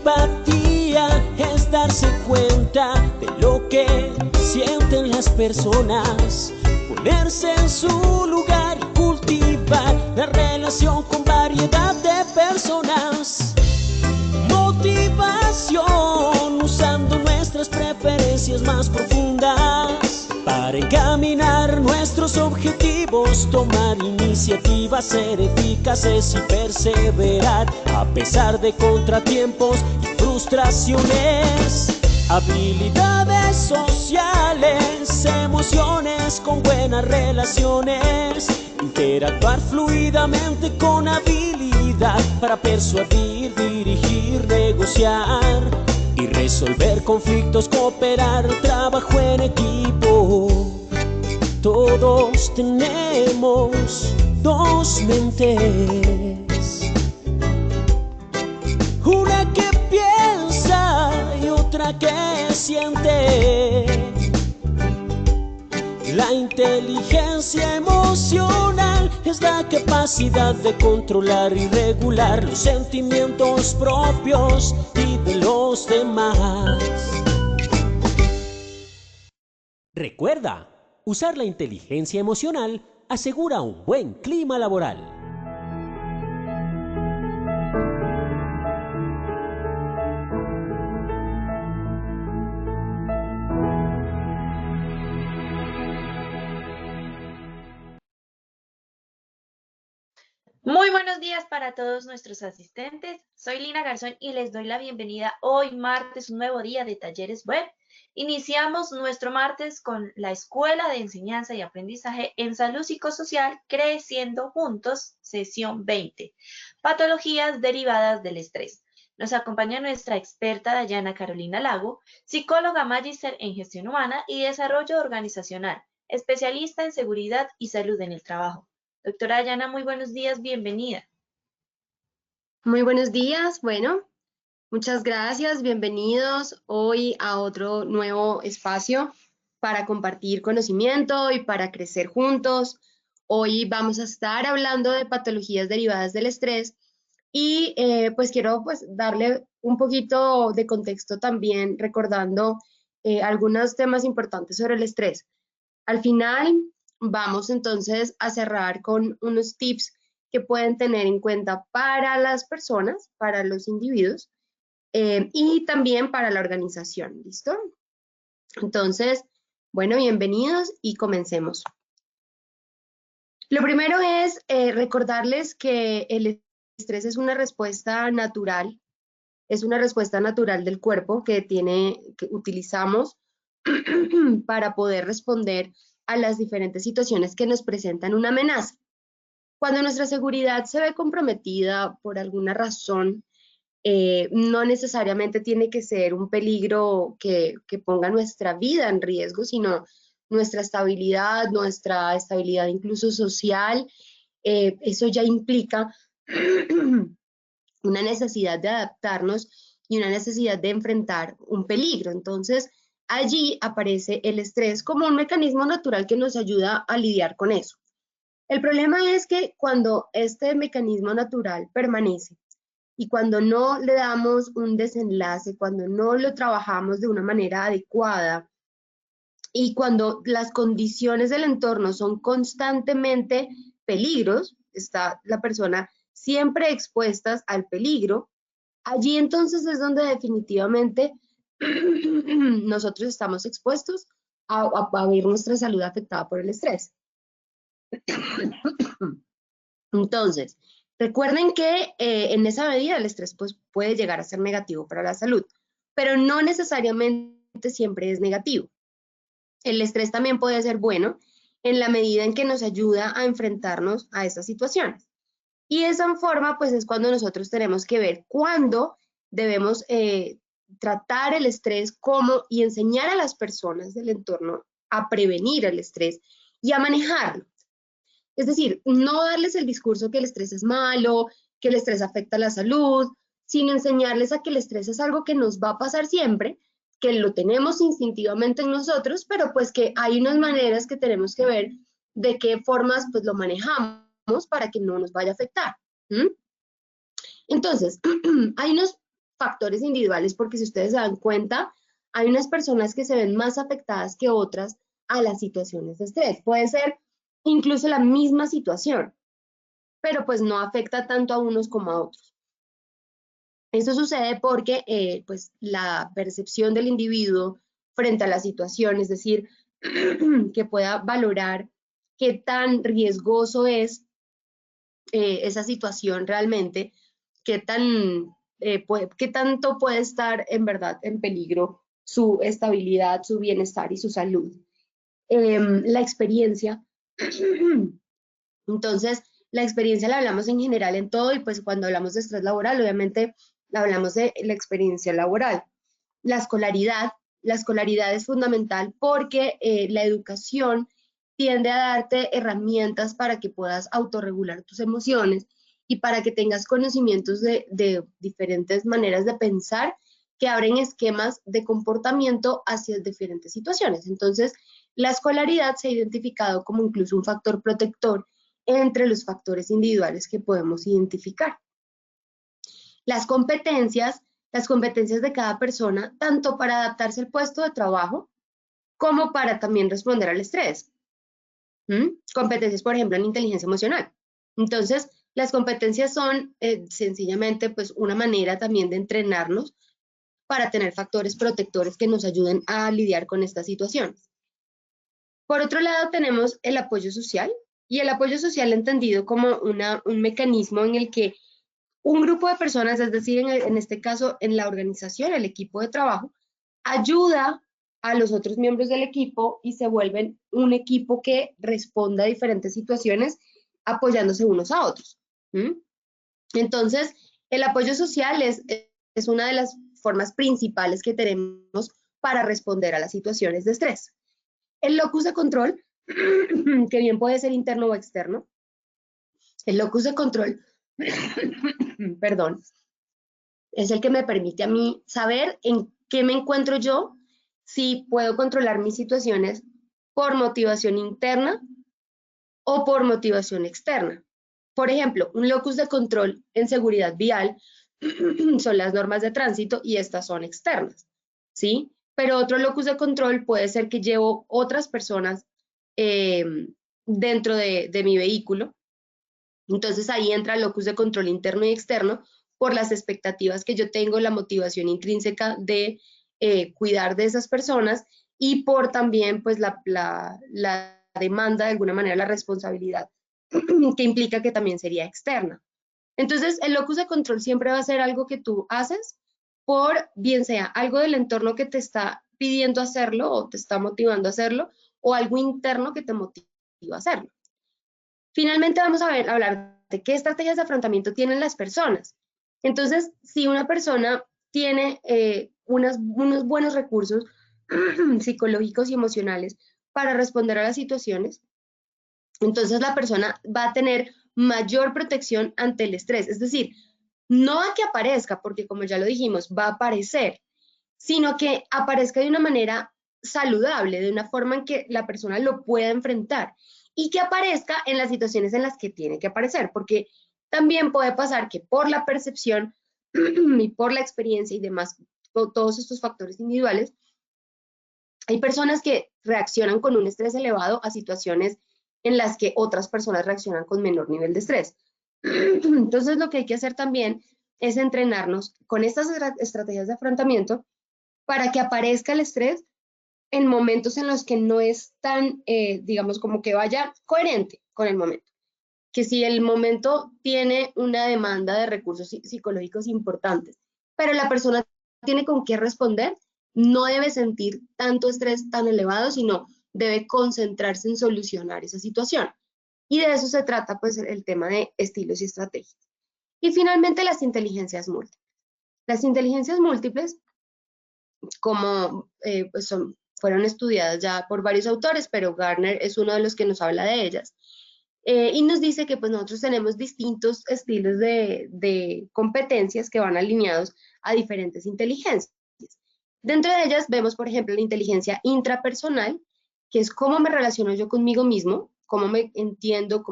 empatía es darse cuenta de lo que sienten las personas, ponerse en su lugar y cultivar la relación con variedad de personas. Motivación usando nuestras preferencias más profundas para encaminar nuestros objetivos, tomar iniciativas, ser eficaces y perseverar a pesar de contratiempos y frustraciones. Habilidades sociales, emociones con buenas relaciones, interactuar fluidamente con habilidad para persuadir, dirigir, negociar y resolver conflictos, cooperar, trabajo en equipo. Todos tenemos dos mentes, una que piensa y otra que siente. La inteligencia emocional es la capacidad de controlar y regular los sentimientos propios y de los demás. Recuerda, usar la inteligencia emocional asegura un buen clima laboral. Muy buenos días para todos nuestros asistentes. Soy Lina Garzón y les doy la bienvenida hoy martes, un nuevo día de talleres web. Iniciamos nuestro martes con la Escuela de Enseñanza y Aprendizaje en Salud Psicosocial Creciendo Juntos, sesión 20. Patologías derivadas del estrés. Nos acompaña nuestra experta Dayana Carolina Lago, psicóloga magíster en gestión humana y desarrollo organizacional, especialista en seguridad y salud en el trabajo. Doctora Dayana, muy buenos días, bienvenida. Muy buenos días, bueno, muchas gracias, bienvenidos hoy a otro nuevo espacio para compartir conocimiento y para crecer juntos. Hoy vamos a estar hablando de patologías derivadas del estrés y pues quiero darle un poquito de contexto también recordando algunos temas importantes sobre el estrés. Al final vamos entonces a cerrar con unos tips que pueden tener en cuenta para las personas, para los individuos y también para la organización, ¿listo? Entonces, bueno, bienvenidos y comencemos. Lo primero es recordarles que el estrés es una respuesta natural del cuerpo que utilizamos para poder responder a las diferentes situaciones que nos presentan una amenaza. Cuando nuestra seguridad se ve comprometida por alguna razón, no necesariamente tiene que ser un peligro que ponga nuestra vida en riesgo, sino nuestra estabilidad incluso social. Eso ya implica una necesidad de adaptarnos y una necesidad de enfrentar un peligro. Entonces, allí aparece el estrés como un mecanismo natural que nos ayuda a lidiar con eso. El problema es que cuando este mecanismo natural permanece y cuando no le damos un desenlace, cuando no lo trabajamos de una manera adecuada y cuando las condiciones del entorno son constantemente peligros, está la persona siempre expuestas al peligro, allí entonces es donde definitivamente nosotros estamos expuestos a ver nuestra salud afectada por el estrés. Entonces, recuerden que en esa medida el estrés puede llegar a ser negativo para la salud, pero no necesariamente siempre es negativo. El estrés también puede ser bueno en la medida en que nos ayuda a enfrentarnos a estas situaciones. Y de esa forma, pues es cuando nosotros tenemos que ver cuándo debemos tratar el estrés y enseñar a las personas del entorno a prevenir el estrés y a manejarlo. Es decir, no darles el discurso que el estrés es malo, que el estrés afecta a la salud, sino enseñarles a que el estrés es algo que nos va a pasar siempre, que lo tenemos instintivamente en nosotros, pero pues que hay unas maneras que tenemos que ver de qué formas pues lo manejamos para que no nos vaya a afectar. Entonces, hay unos factores individuales, porque si ustedes se dan cuenta, hay unas personas que se ven más afectadas que otras a las situaciones de estrés. Puede ser incluso la misma situación, pero pues no afecta tanto a unos como a otros. Esto sucede porque pues la percepción del individuo frente a la situación, es decir, que pueda valorar qué tan riesgoso es esa situación realmente, qué tanto puede estar en verdad en peligro su estabilidad, su bienestar y su salud. La experiencia, entonces, la experiencia la hablamos en general en todo y pues cuando hablamos de estrés laboral, obviamente hablamos de la experiencia laboral. La escolaridad es fundamental porque la educación tiende a darte herramientas para que puedas autorregular tus emociones y para que tengas conocimientos de diferentes maneras de pensar que abren esquemas de comportamiento hacia diferentes situaciones. Entonces, la escolaridad se ha identificado como incluso un factor protector entre los factores individuales que podemos identificar. Las competencias de cada persona, tanto para adaptarse al puesto de trabajo, como para también responder al estrés. Competencias, por ejemplo, en inteligencia emocional. Entonces, las competencias son sencillamente pues una manera también de entrenarnos para tener factores protectores que nos ayuden a lidiar con estas situaciones. Por otro lado, tenemos el apoyo social, y el apoyo social entendido como un mecanismo en el que un grupo de personas, es decir, en este caso, en la organización, el equipo de trabajo, ayuda a los otros miembros del equipo y se vuelven un equipo que responda a diferentes situaciones apoyándose unos a otros. Entonces, el apoyo social es una de las formas principales que tenemos para responder a las situaciones de estrés. El locus de control, que bien puede ser interno o externo, el locus de control, perdón, es el que me permite a mí saber en qué me encuentro yo, si puedo controlar mis situaciones por motivación interna o por motivación externa. Por ejemplo, un locus de control en seguridad vial son las normas de tránsito y estas son externas, ¿sí? Pero otro locus de control puede ser que llevo otras personas dentro de mi vehículo. Entonces ahí entra el locus de control interno y externo por las expectativas que yo tengo, la motivación intrínseca de cuidar de esas personas y por también pues la demanda, de alguna manera la responsabilidad que implica que también sería externa. Entonces el locus de control siempre va a ser algo que tú haces por bien sea algo del entorno que te está pidiendo hacerlo o te está motivando a hacerlo o algo interno que te motiva a hacerlo. Finalmente vamos a hablar de qué estrategias de afrontamiento tienen las personas. Entonces, si una persona tiene unos buenos recursos psicológicos y emocionales para responder a las situaciones, entonces la persona va a tener mayor protección ante el estrés. Es decir, no a que aparezca, porque como ya lo dijimos, va a aparecer, sino que aparezca de una manera saludable, de una forma en que la persona lo pueda enfrentar y que aparezca en las situaciones en las que tiene que aparecer, porque también puede pasar que por la percepción y por la experiencia y demás, todos estos factores individuales, hay personas que reaccionan con un estrés elevado a situaciones en las que otras personas reaccionan con menor nivel de estrés. Entonces, lo que hay que hacer también es entrenarnos con estas estrategias de afrontamiento para que aparezca el estrés en momentos en los que no es tan, digamos, como que vaya coherente con el momento. Que si el momento tiene una demanda de recursos psicológicos importantes, pero la persona tiene con qué responder, no debe sentir tanto estrés tan elevado, sino debe concentrarse en solucionar esa situación. Y de eso se trata, pues, el tema de estilos y estrategias. Y finalmente, las inteligencias múltiples. Las inteligencias múltiples, como pues fueron estudiadas ya por varios autores, pero Gardner es uno de los que nos habla de ellas. Y nos dice que pues nosotros tenemos distintos estilos de competencias que van alineados a diferentes inteligencias. Dentro de ellas vemos, por ejemplo, la inteligencia intrapersonal, que es cómo me relaciono yo conmigo mismo, cómo me entiendo,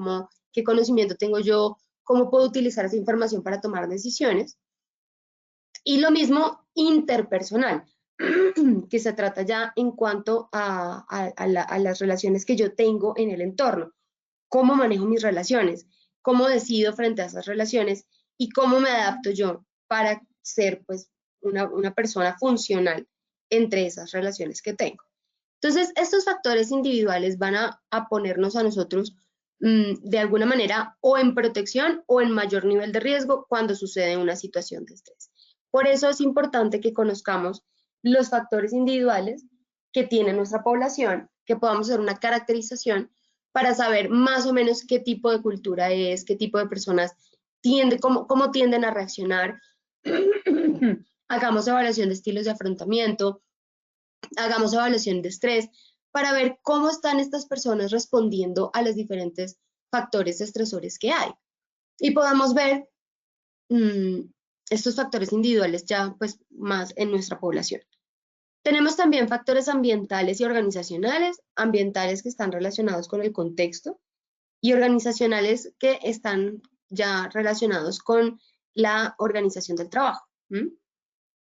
qué conocimiento tengo yo, cómo puedo utilizar esa información para tomar decisiones. Y lo mismo interpersonal, que se trata ya en cuanto a las relaciones que yo tengo en el entorno. Cómo manejo mis relaciones, cómo decido frente a esas relaciones y cómo me adapto yo para ser pues una persona funcional entre esas relaciones que tengo. Entonces, estos factores individuales van a ponernos a nosotros de alguna manera o en protección o en mayor nivel de riesgo cuando sucede una situación de estrés. Por eso es importante que conozcamos los factores individuales que tiene nuestra población, que podamos hacer una caracterización para saber más o menos qué tipo de cultura es, qué tipo de personas tienden, cómo tienden a reaccionar. Hagamos evaluación de estilos de afrontamiento, hagamos evaluación de estrés para ver cómo están estas personas respondiendo a los diferentes factores estresores que hay. Y podamos ver estos factores individuales ya pues más en nuestra población. Tenemos también factores ambientales y organizacionales, ambientales que están relacionados con el contexto y organizacionales que están ya relacionados con la organización del trabajo.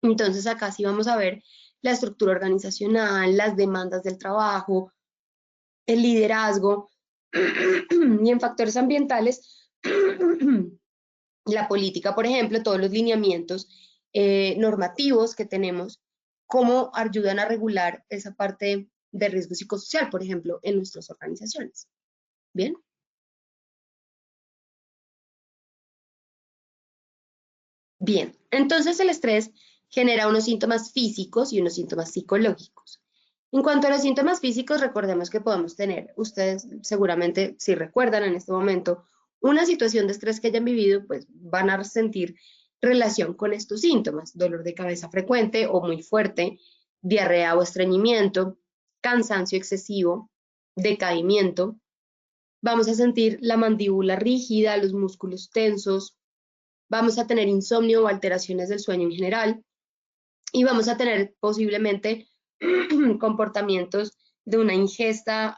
Entonces acá sí vamos a ver la estructura organizacional, las demandas del trabajo, el liderazgo y en factores ambientales, la política, por ejemplo, todos los lineamientos normativos que tenemos, cómo ayudan a regular esa parte de riesgo psicosocial, por ejemplo, en nuestras organizaciones. ¿Bien? Bien, entonces el estrés genera unos síntomas físicos y unos síntomas psicológicos. En cuanto a los síntomas físicos, recordemos que podemos tener, ustedes seguramente si recuerdan en este momento, una situación de estrés que hayan vivido, pues van a sentir relación con estos síntomas, dolor de cabeza frecuente o muy fuerte, diarrea o estreñimiento, cansancio excesivo, decaimiento. Vamos a sentir la mandíbula rígida, los músculos tensos, vamos a tener insomnio o alteraciones del sueño en general y vamos a tener posiblemente comportamientos de una ingesta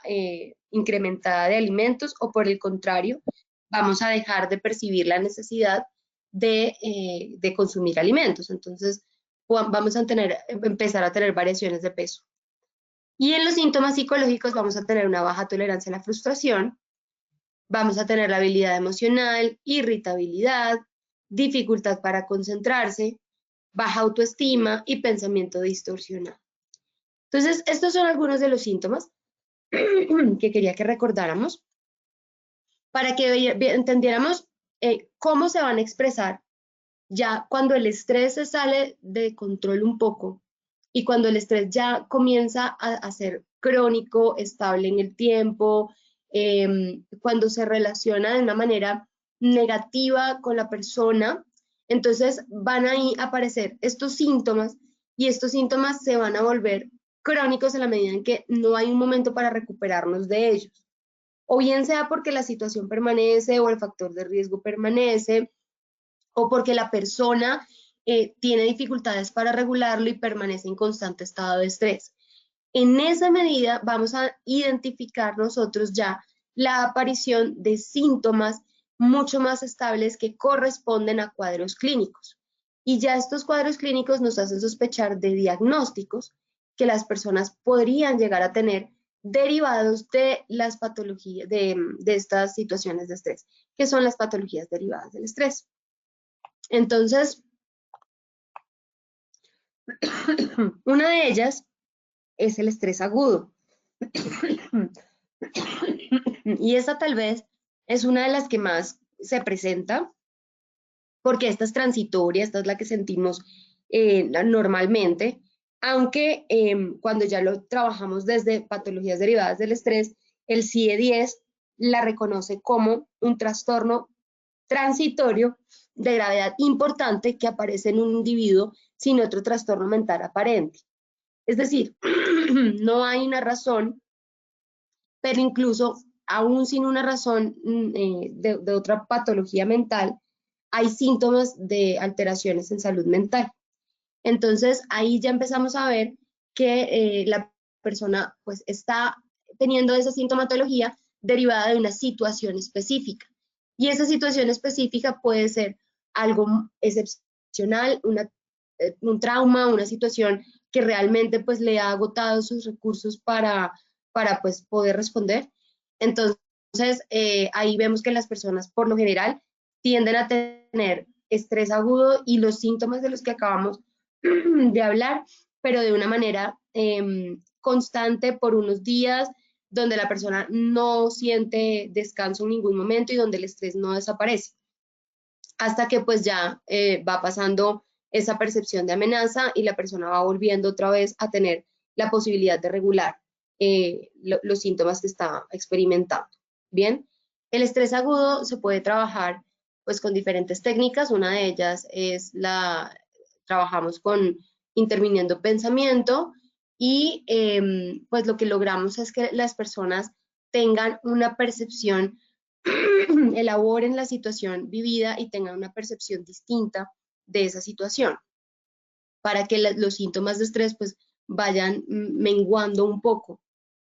incrementada de alimentos o por el contrario, vamos a dejar de percibir la necesidad de consumir alimentos. Entonces, vamos a empezar a tener variaciones de peso. Y en los síntomas psicológicos vamos a tener una baja tolerancia a la frustración, vamos a tener la habilidad emocional, irritabilidad, dificultad para concentrarse, baja autoestima y pensamiento distorsionado. Entonces, estos son algunos de los síntomas que quería que recordáramos para que entendiéramos cómo se van a expresar ya cuando el estrés se sale de control un poco y cuando el estrés ya comienza a ser crónico, estable en el tiempo, cuando se relaciona de una manera negativa con la persona, entonces van a aparecer estos síntomas y estos síntomas se van a volver crónicos en la medida en que no hay un momento para recuperarnos de ellos. O bien sea porque la situación permanece o el factor de riesgo permanece, o porque la persona tiene dificultades para regularlo y permanece en constante estado de estrés. En esa medida vamos a identificar nosotros ya la aparición de síntomas mucho más estables que corresponden a cuadros clínicos. Y ya estos cuadros clínicos nos hacen sospechar de diagnósticos que las personas podrían llegar a tener derivados de las patologías, de estas situaciones de estrés, que son las patologías derivadas del estrés. Entonces, una de ellas es el estrés agudo. Y esta tal vez es una de las que más se presenta, porque esta es transitoria, esta es la que sentimos normalmente, aunque cuando ya lo trabajamos desde patologías derivadas del estrés, el CIE-10 la reconoce como un trastorno transitorio de gravedad importante que aparece en un individuo sin otro trastorno mental aparente. Es decir, no hay una razón, pero incluso aún sin una razón de otra patología mental, hay síntomas de alteraciones en salud mental. Entonces, ahí ya empezamos a ver que la persona pues está teniendo esa sintomatología derivada de una situación específica. Y esa situación específica puede ser algo excepcional, una un trauma, una situación que realmente pues le ha agotado sus recursos para pues poder responder. Entonces, ahí vemos que las personas por lo general tienden a tener estrés agudo y los síntomas de los que acabamos de hablar, pero de una manera constante por unos días, donde la persona no siente descanso en ningún momento y donde el estrés no desaparece, hasta que pues ya va pasando esa percepción de amenaza y la persona va volviendo otra vez a tener la posibilidad de regular los síntomas que está experimentando. Bien, el estrés agudo se puede trabajar pues con diferentes técnicas. Una de ellas es trabajamos con interviniendo pensamiento y pues lo que logramos es que las personas tengan una percepción, elaboren la situación vivida y tengan una percepción distinta de esa situación, para que los síntomas de estrés pues vayan menguando un poco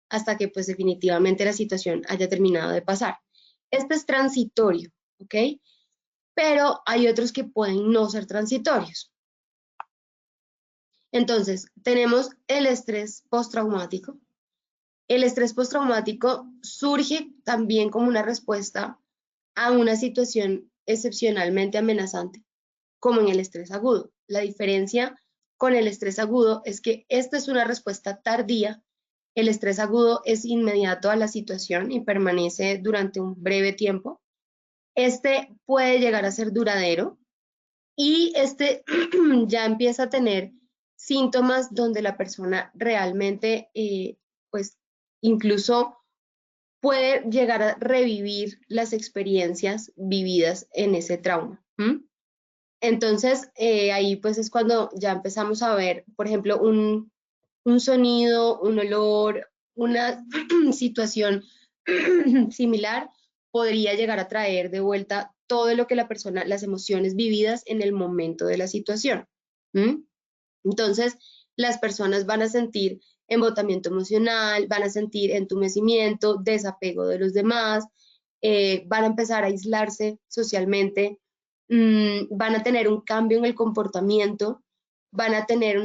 hasta que pues definitivamente la situación haya terminado de pasar. Este es transitorio, ¿ok? Pero hay otros que pueden no ser transitorios. Entonces, tenemos el estrés postraumático. El estrés postraumático surge también como una respuesta a una situación excepcionalmente amenazante, como en el estrés agudo. La diferencia con el estrés agudo es que esta es una respuesta tardía. El estrés agudo es inmediato a la situación y permanece durante un breve tiempo. Este puede llegar a ser duradero y este ya empieza a tener síntomas donde la persona realmente, pues, incluso puede llegar a revivir las experiencias vividas en ese trauma. Entonces, ahí pues es cuando ya empezamos a ver, por ejemplo, un sonido, un olor, una situación similar podría llegar a traer de vuelta todo lo que la persona, las emociones vividas en el momento de la situación. Entonces, las personas van a sentir embotamiento emocional, van a sentir entumecimiento, desapego de los demás, van a empezar a aislarse socialmente, van a tener un cambio en el comportamiento, van a tener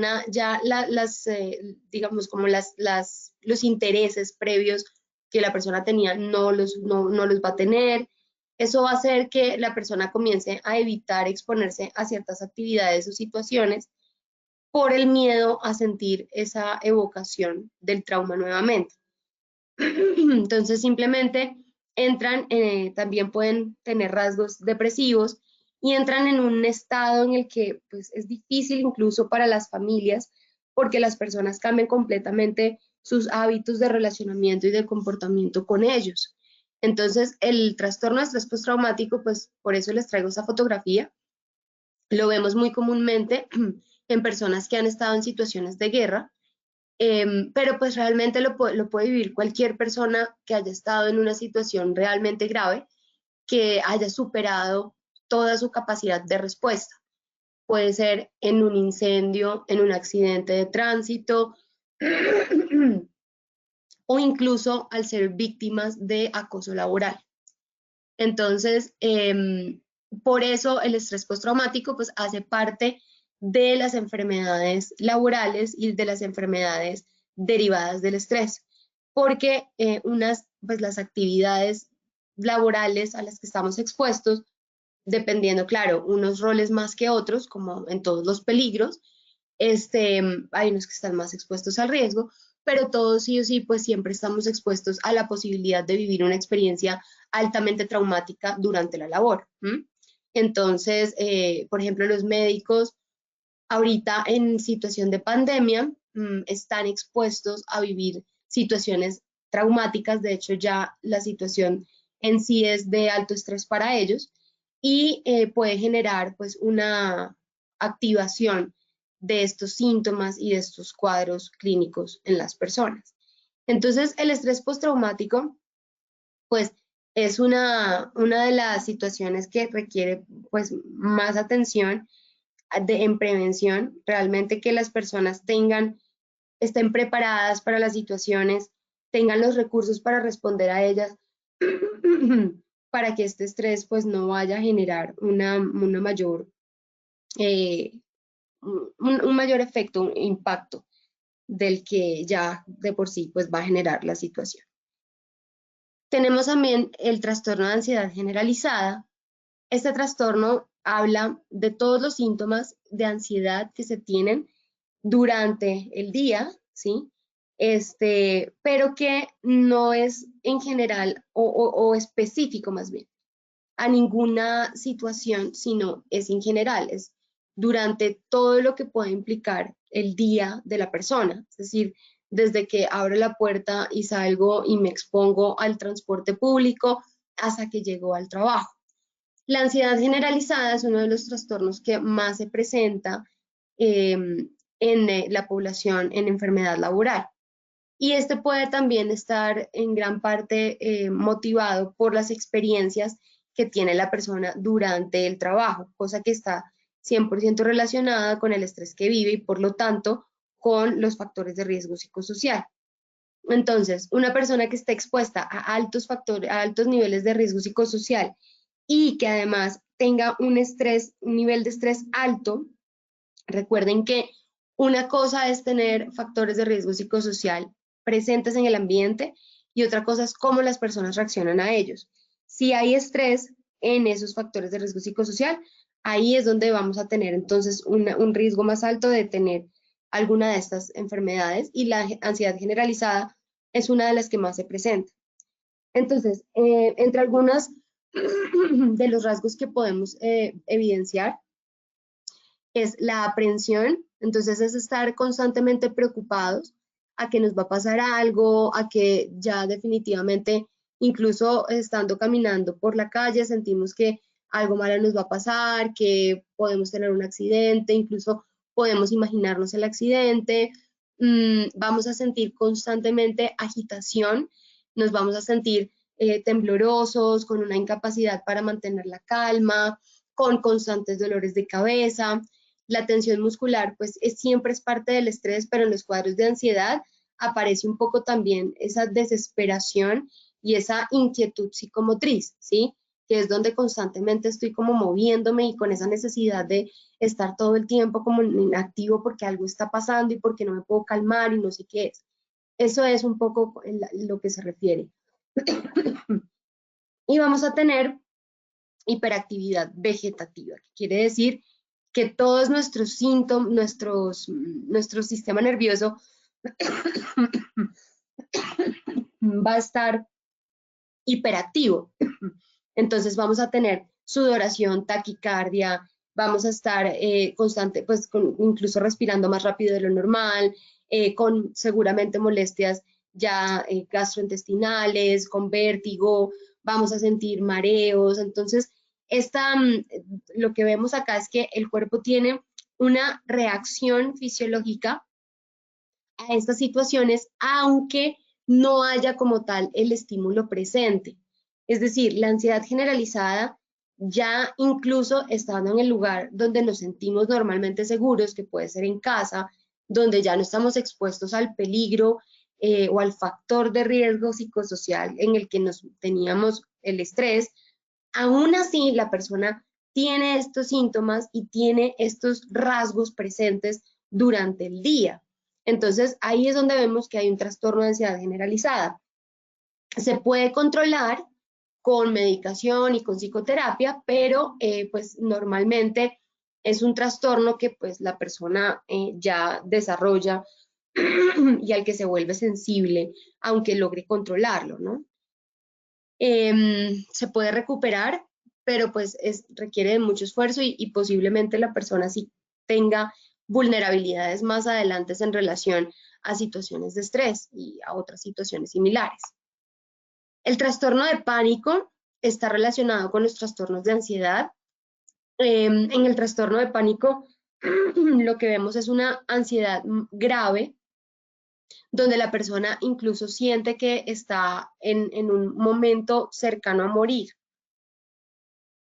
digamos, como los intereses previos que la persona tenía no los va a tener. Eso va a hacer que la persona comience a evitar exponerse a ciertas actividades o situaciones por el miedo a sentir esa evocación del trauma nuevamente. Entonces simplemente entran, también pueden tener rasgos depresivos y entran en un estado en el que pues, es difícil incluso para las familias porque las personas cambian completamente sus hábitos de relacionamiento y de comportamiento con ellos. Entonces el trastorno de estrés postraumático, pues por eso les traigo esta fotografía, lo vemos muy comúnmente en personas que han estado en situaciones de guerra, pero pues realmente lo puede vivir cualquier persona que haya estado en una situación realmente grave, que haya superado toda su capacidad de respuesta. Puede ser en un incendio, en un accidente de tránsito, o incluso al ser víctimas de acoso laboral. Entonces, por eso el estrés postraumático pues hace parte de las enfermedades laborales y de las enfermedades derivadas del estrés, porque pues las actividades laborales a las que estamos expuestos, dependiendo, claro, unos roles más que otros, como en todos los peligros, hay unos que están más expuestos al riesgo, pero todos sí o sí, pues siempre estamos expuestos a la posibilidad de vivir una experiencia altamente traumática durante la labor. Entonces, por ejemplo, los médicos ahorita en situación de pandemia están expuestos a vivir situaciones traumáticas. De hecho, ya la situación en sí es de alto estrés para ellos y puede generar pues una activación de estos síntomas y de estos cuadros clínicos en las personas. Entonces, el estrés postraumático, pues, es una de las situaciones que requiere, pues, más atención en prevención, realmente que las personas estén preparadas para las situaciones, tengan los recursos para responder a ellas, para que este estrés, pues, no vaya a generar una mayor un mayor efecto, un impacto del que ya de por sí pues va a generar la situación. Tenemos también el trastorno de ansiedad generalizada. Este trastorno habla de todos los síntomas de ansiedad que se tienen durante el día, ¿sí? Pero que no es en general o específico más bien a ninguna situación, sino es en general, es durante todo lo que puede implicar el día de la persona, es decir, desde que abro la puerta y salgo y me expongo al transporte público hasta que llego al trabajo. La ansiedad generalizada es uno de los trastornos que más se presenta en la población en enfermedad laboral. Y este puede también estar en gran parte motivado por las experiencias que tiene la persona durante el trabajo, cosa que está 100% relacionada con el estrés que vive y por lo tanto con los factores de riesgo psicosocial. Entonces, una persona que está expuesta a altos niveles de riesgo psicosocial y que además tenga un nivel de estrés alto, recuerden que una cosa es tener factores de riesgo psicosocial presentes en el ambiente y otra cosa es cómo las personas reaccionan a ellos. Si hay estrés en esos factores de riesgo psicosocial, ahí es donde vamos a tener entonces un riesgo más alto de tener alguna de estas enfermedades y la ansiedad generalizada es una de las que más se presenta. Entonces, entre algunos de los rasgos que podemos evidenciar es la aprensión, entonces es estar constantemente preocupados a que nos va a pasar algo, a que ya definitivamente, incluso estando caminando por la calle, sentimos que algo malo nos va a pasar, que podemos tener un accidente, incluso podemos imaginarnos el accidente, vamos a sentir constantemente agitación, nos vamos a sentir temblorosos, con una incapacidad para mantener la calma, con constantes dolores de cabeza. La tensión muscular, pues siempre es parte del estrés, pero en los cuadros de ansiedad aparece un poco también esa desesperación y esa inquietud psicomotriz, ¿sí? Que es donde constantemente estoy como moviéndome y con esa necesidad de estar todo el tiempo como inactivo porque algo está pasando y porque no me puedo calmar y no sé qué es. Eso es un poco lo que se refiere. Y vamos a tener hiperactividad vegetativa, que quiere decir que todos nuestros síntomas, nuestro sistema nervioso va a estar hiperactivo. Entonces vamos a tener sudoración, taquicardia, vamos a estar constante, pues incluso respirando más rápido de lo normal, con seguramente molestias ya gastrointestinales, con vértigo, vamos a sentir mareos. Entonces, lo que vemos acá es que el cuerpo tiene una reacción fisiológica a estas situaciones, aunque no haya como tal el estímulo presente. Es decir, la ansiedad generalizada ya incluso estando en el lugar donde nos sentimos normalmente seguros, que puede ser en casa, donde ya no estamos expuestos al peligro o al factor de riesgo psicosocial en el que nos teníamos el estrés, aún así la persona tiene estos síntomas y tiene estos rasgos presentes durante el día. Entonces, ahí es donde vemos que hay un trastorno de ansiedad generalizada. Se puede controlar con medicación y con psicoterapia, pero pues normalmente es un trastorno que pues la persona ya desarrolla y al que se vuelve sensible, aunque logre controlarlo, ¿no? Se puede recuperar, pero pues requiere de mucho esfuerzo y posiblemente la persona sí tenga vulnerabilidades más adelante en relación a situaciones de estrés y a otras situaciones similares. El trastorno de pánico está relacionado con los trastornos de ansiedad. En el trastorno de pánico lo que vemos es una ansiedad grave, donde la persona incluso siente que está en un momento cercano a morir.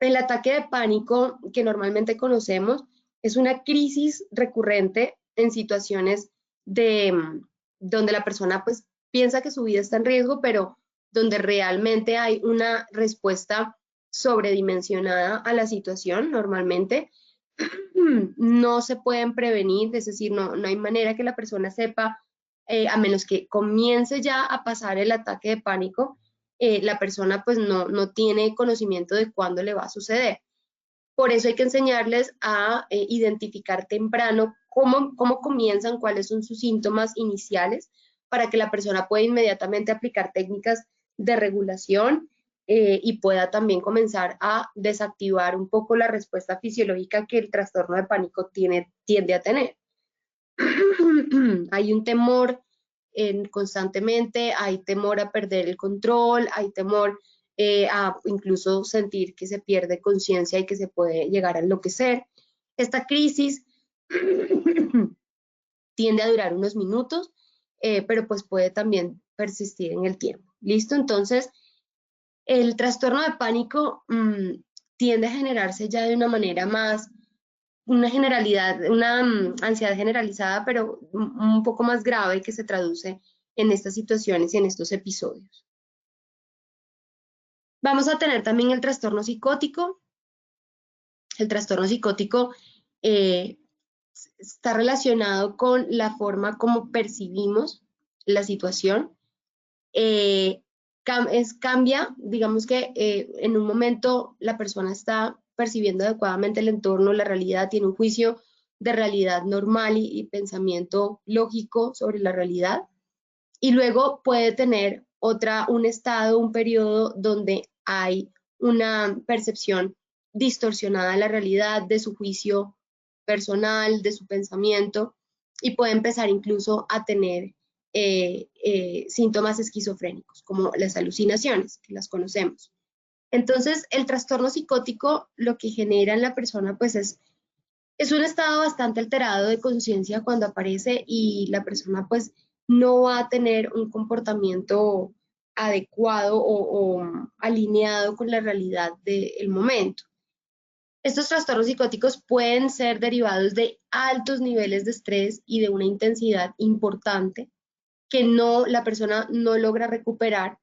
El ataque de pánico que normalmente conocemos es una crisis recurrente en situaciones donde la persona pues piensa que su vida está en riesgo, pero donde realmente hay una respuesta sobredimensionada a la situación normalmente no se pueden prevenir, es decir, no hay manera que la persona sepa, a menos que comience ya a pasar el ataque de pánico, la persona pues no tiene conocimiento de cuándo le va a suceder. Por eso hay que enseñarles a identificar temprano cómo comienzan, cuáles son sus síntomas iniciales, para que la persona pueda inmediatamente aplicar técnicas de regulación y pueda también comenzar a desactivar un poco la respuesta fisiológica que el trastorno de pánico tiende a tener. Hay un temor constantemente, hay temor a perder el control, hay temor a incluso sentir que se pierde conciencia y que se puede llegar a enloquecer. Esta crisis tiende a durar unos minutos, pero pues puede también persistir en el tiempo. ¿Listo? Entonces, el trastorno de pánico tiende a generarse ya de una manera más, una ansiedad generalizada, pero un poco más grave, que se traduce en estas situaciones y en estos episodios. Vamos a tener también el trastorno psicótico. El trastorno psicótico está relacionado con la forma como percibimos la situación. Cambia, digamos que en un momento la persona está percibiendo adecuadamente el entorno, la realidad, tiene un juicio de realidad normal y pensamiento lógico sobre la realidad, y luego puede tener un estado, un periodo donde hay una percepción distorsionada de la realidad, de su juicio personal, de su pensamiento, y puede empezar incluso a tener síntomas esquizofrénicos, como las alucinaciones, que las conocemos. Entonces, el trastorno psicótico lo que genera en la persona pues es un estado bastante alterado de conciencia cuando aparece, y la persona pues no va a tener un comportamiento adecuado o alineado con la realidad del momento. Estos trastornos psicóticos pueden ser derivados de altos niveles de estrés y de una intensidad importante que la persona no logra recuperar,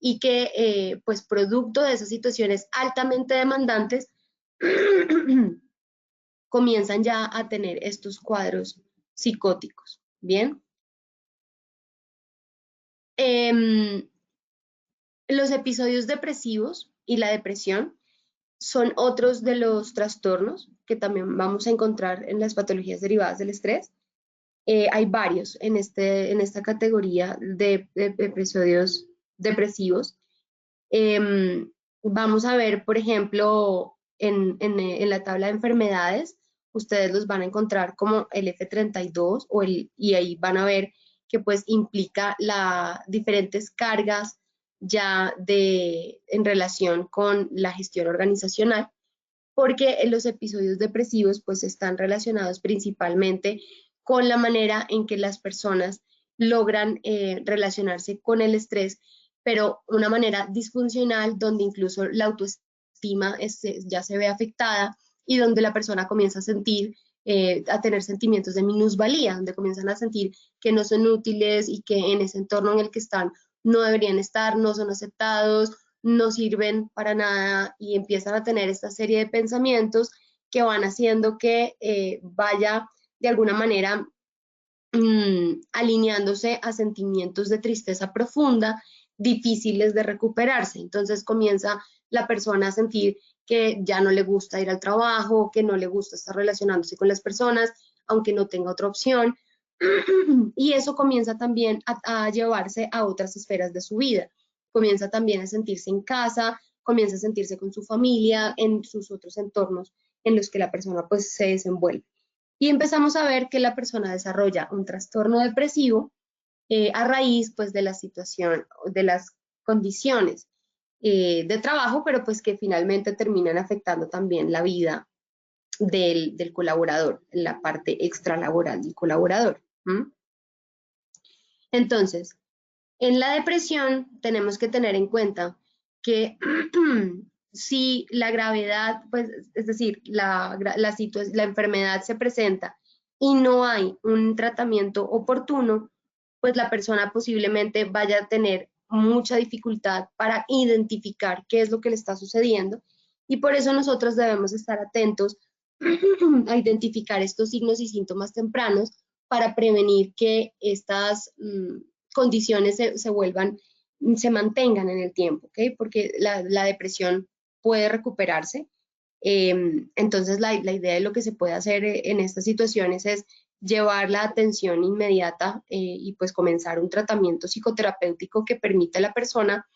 y que pues producto de esas situaciones altamente demandantes comienzan ya a tener estos cuadros psicóticos. Bien. Los episodios depresivos y la depresión son otros de los trastornos que también vamos a encontrar en las patologías derivadas del estrés. Hay varios en esta categoría de episodios depresivos. Vamos a ver, por ejemplo, en la tabla de enfermedades, ustedes los van a encontrar como el F32 y ahí van a ver que pues implica diferentes cargas ya en relación con la gestión organizacional, porque los episodios depresivos pues están relacionados principalmente con la manera en que las personas logran relacionarse con el estrés, pero una manera disfuncional, donde incluso la autoestima ya se ve afectada, y donde la persona comienza a tener sentimientos de minusvalía, donde comienzan a sentir que no son útiles y que en ese entorno en el que están no deberían estar, no son aceptados, no sirven para nada, y empiezan a tener esta serie de pensamientos que van haciendo que vaya de alguna manera alineándose a sentimientos de tristeza profunda, difíciles de recuperarse. Entonces comienza la persona a sentir que ya no le gusta ir al trabajo, que no le gusta estar relacionándose con las personas, aunque no tenga otra opción. Y eso comienza también a llevarse a otras esferas de su vida. Comienza también a sentirse en casa, comienza a sentirse con su familia, en sus otros entornos en los que la persona pues se desenvuelve. Y empezamos a ver que la persona desarrolla un trastorno depresivo a raíz pues de la situación, de las condiciones de trabajo, pero pues que finalmente terminan afectando también la vida del colaborador, la parte extralaboral del colaborador. Entonces, en la depresión tenemos que tener en cuenta que si la gravedad, pues, es decir, la enfermedad se presenta y no hay un tratamiento oportuno, pues la persona posiblemente vaya a tener mucha dificultad para identificar qué es lo que le está sucediendo, y por eso nosotros debemos estar atentos a identificar estos signos y síntomas tempranos para prevenir que estas condiciones se mantengan en el tiempo, ¿ok? Porque la depresión puede recuperarse. Entonces, la idea de lo que se puede hacer en estas situaciones es llevar la atención inmediata y pues comenzar un tratamiento psicoterapéutico que permita a la persona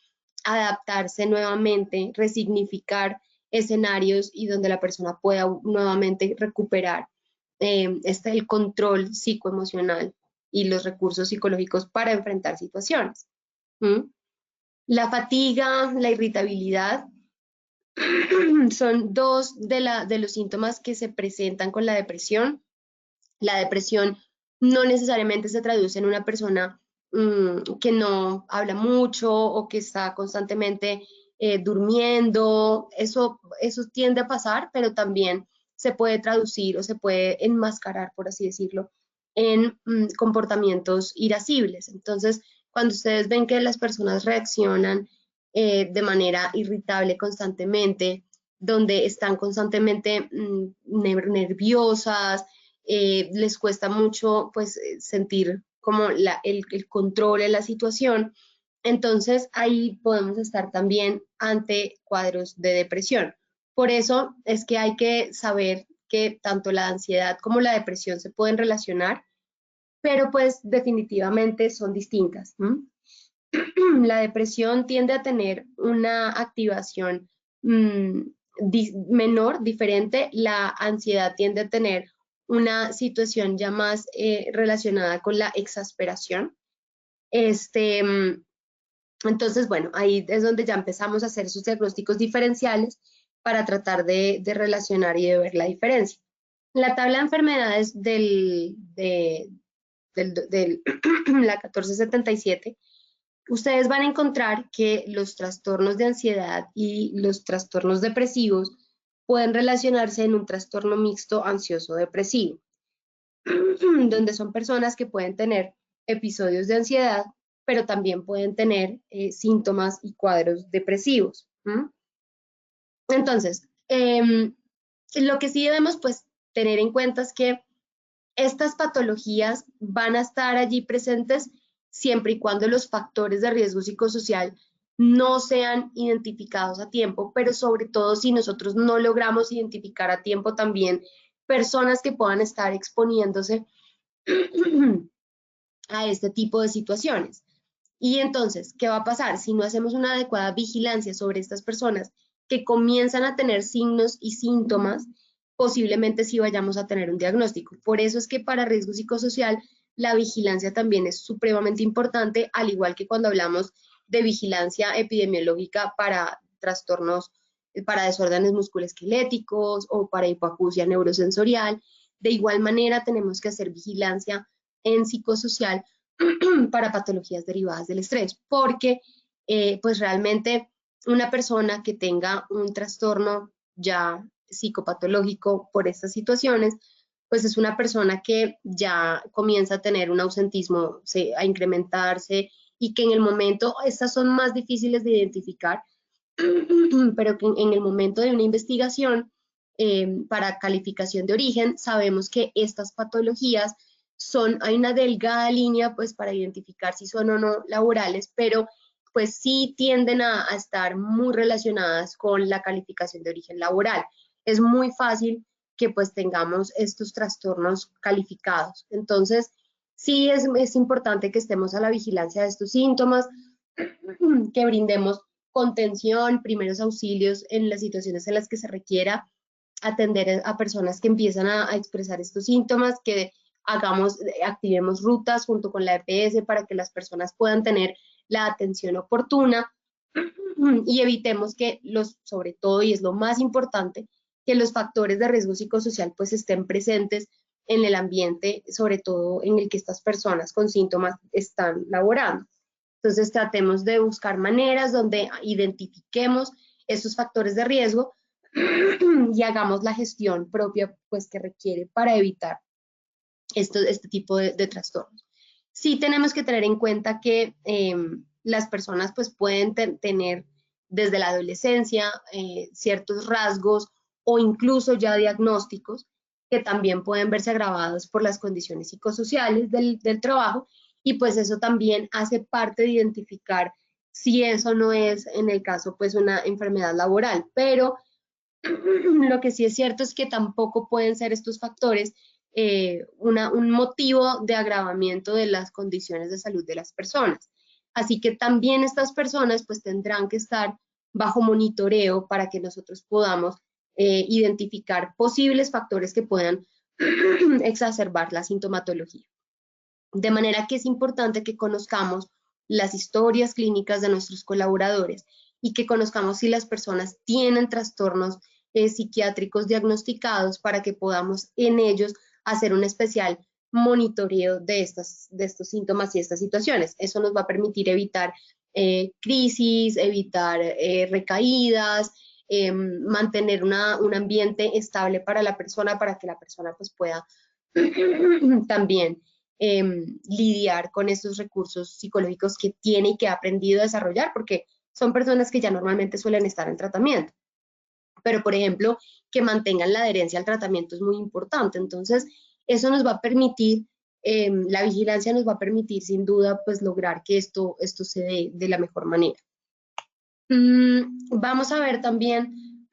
adaptarse nuevamente, resignificar escenarios y donde la persona pueda nuevamente recuperar el control psicoemocional y los recursos psicológicos para enfrentar situaciones. La fatiga, la irritabilidad son dos de los síntomas que se presentan con la depresión. La depresión no necesariamente se traduce en una persona que no habla mucho o que está constantemente durmiendo. Eso tiende a pasar, pero también se puede traducir o se puede enmascarar, por así decirlo, en comportamientos irascibles. Entonces, cuando ustedes ven que las personas reaccionan de manera irritable constantemente, donde están constantemente nerviosas, les cuesta mucho pues sentir como el control de la situación, entonces ahí podemos estar también ante cuadros de depresión. Por eso es que hay que saber que tanto la ansiedad como la depresión se pueden relacionar, pero pues definitivamente son distintas. La depresión tiende a tener una activación menor, diferente. La ansiedad tiende a tener una situación ya más relacionada con la exasperación. Entonces, bueno, ahí es donde ya empezamos a hacer sus diagnósticos diferenciales para tratar de relacionar y de ver la diferencia. La tabla de enfermedades de la 1477, ustedes van a encontrar que los trastornos de ansiedad y los trastornos depresivos pueden relacionarse en un trastorno mixto ansioso-depresivo, donde son personas que pueden tener episodios de ansiedad, pero también pueden tener síntomas y cuadros depresivos. Entonces, lo que sí debemos pues tener en cuenta es que estas patologías van a estar allí presentes siempre y cuando los factores de riesgo psicosocial no sean identificados a tiempo, pero sobre todo si nosotros no logramos identificar a tiempo también personas que puedan estar exponiéndose a este tipo de situaciones. Y entonces, ¿qué va a pasar? Si no hacemos una adecuada vigilancia sobre estas personas que comienzan a tener signos y síntomas, posiblemente sí vayamos a tener un diagnóstico. Por eso es que para riesgo psicosocial, la vigilancia también es supremamente importante, al igual que cuando hablamos de vigilancia epidemiológica para trastornos, para desórdenes musculoesqueléticos o para hipoacusia neurosensorial. De igual manera, tenemos que hacer vigilancia en psicosocial para patologías derivadas del estrés, porque pues realmente una persona que tenga un trastorno ya psicopatológico por estas situaciones, pues es una persona que ya comienza a tener un ausentismo, a incrementarse y que en el momento, estas son más difíciles de identificar, pero que en el momento de una investigación para calificación de origen, sabemos que estas patologías hay una delgada línea pues para identificar si son o no laborales, pero pues sí tienden a estar muy relacionadas con la calificación de origen laboral. Es muy fácil que pues tengamos estos trastornos calificados. Entonces, sí es importante que estemos a la vigilancia de estos síntomas, que brindemos contención, primeros auxilios en las situaciones en las que se requiera atender a personas que empiezan a expresar estos síntomas, que activemos rutas junto con la EPS para que las personas puedan tener la atención oportuna y evitemos que sobre todo, y es lo más importante, que los factores de riesgo psicosocial pues estén presentes en el ambiente, sobre todo en el que estas personas con síntomas están laborando. Entonces tratemos de buscar maneras donde identifiquemos esos factores de riesgo y hagamos la gestión propia pues que requiere para evitar este tipo de trastornos. Sí tenemos que tener en cuenta que las personas pues pueden tener desde la adolescencia ciertos rasgos o incluso ya diagnósticos que también pueden verse agravados por las condiciones psicosociales del trabajo, y pues eso también hace parte de identificar si eso no es, en el caso, pues una enfermedad laboral. Pero lo que sí es cierto es que tampoco pueden ser estos factores un motivo de agravamiento de las condiciones de salud de las personas. Así que también estas personas pues tendrán que estar bajo monitoreo para que nosotros podamos identificar posibles factores que puedan exacerbar la sintomatología. De manera que es importante que conozcamos las historias clínicas de nuestros colaboradores y que conozcamos si las personas tienen trastornos psiquiátricos diagnosticados, para que podamos en ellos hacer un especial monitoreo de estos síntomas y estas situaciones. Eso nos va a permitir evitar crisis, evitar recaídas, mantener un ambiente estable para la persona, para que la persona pues pueda también lidiar con estos recursos psicológicos que tiene y que ha aprendido a desarrollar, porque son personas que ya normalmente suelen estar en tratamiento. Pero, por ejemplo, que mantengan la adherencia al tratamiento es muy importante. Entonces, eso nos va a permitir, la vigilancia nos va a permitir sin duda pues lograr que esto se dé de la mejor manera. Vamos a ver también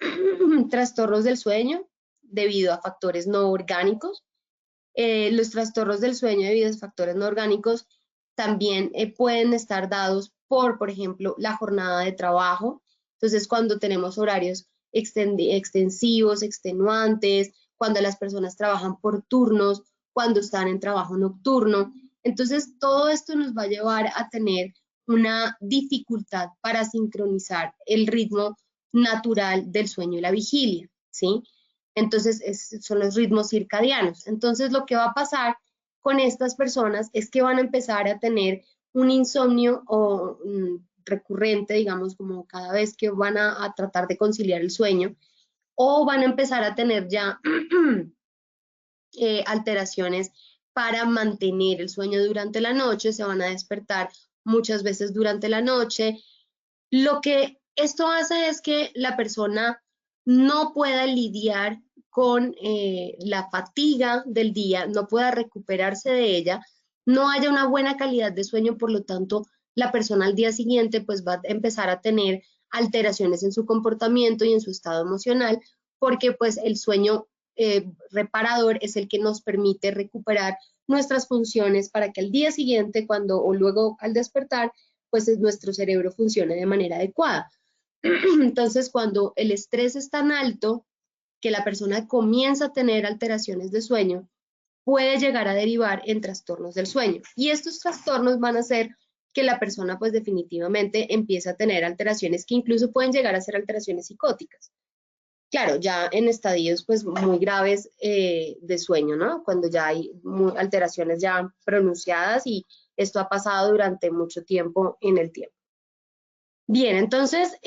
trastornos del sueño debido a factores no orgánicos. Los trastornos del sueño debido a factores no orgánicos también pueden estar dados por ejemplo, la jornada de trabajo. Entonces, cuando tenemos horarios extensivos, extenuantes, cuando las personas trabajan por turnos, cuando están en trabajo nocturno. Entonces, todo esto nos va a llevar a tener una dificultad para sincronizar el ritmo natural del sueño y la vigilia, ¿sí? Entonces, son los ritmos circadianos. Entonces, lo que va a pasar con estas personas es que van a empezar a tener un insomnio recurrente, digamos, como cada vez que van a tratar de conciliar el sueño, o van a empezar a tener ya alteraciones para mantener el sueño durante la noche, se van a despertar muchas veces durante la noche. Lo que esto hace es que la persona no pueda lidiar con la fatiga del día, no pueda recuperarse de ella, no haya una buena calidad de sueño, por lo tanto, la persona al día siguiente pues va a empezar a tener alteraciones en su comportamiento y en su estado emocional, porque pues el sueño reparador es el que nos permite recuperar nuestras funciones para que al día siguiente, o luego al despertar, pues nuestro cerebro funcione de manera adecuada. Entonces, cuando el estrés es tan alto que la persona comienza a tener alteraciones de sueño, puede llegar a derivar en trastornos del sueño. Y estos trastornos van a hacer que la persona pues definitivamente empiece a tener alteraciones que incluso pueden llegar a ser alteraciones psicóticas. Claro, ya en estadios pues muy graves de sueño, ¿no? Cuando ya hay alteraciones ya pronunciadas y esto ha pasado durante mucho tiempo en el tiempo. Bien, entonces,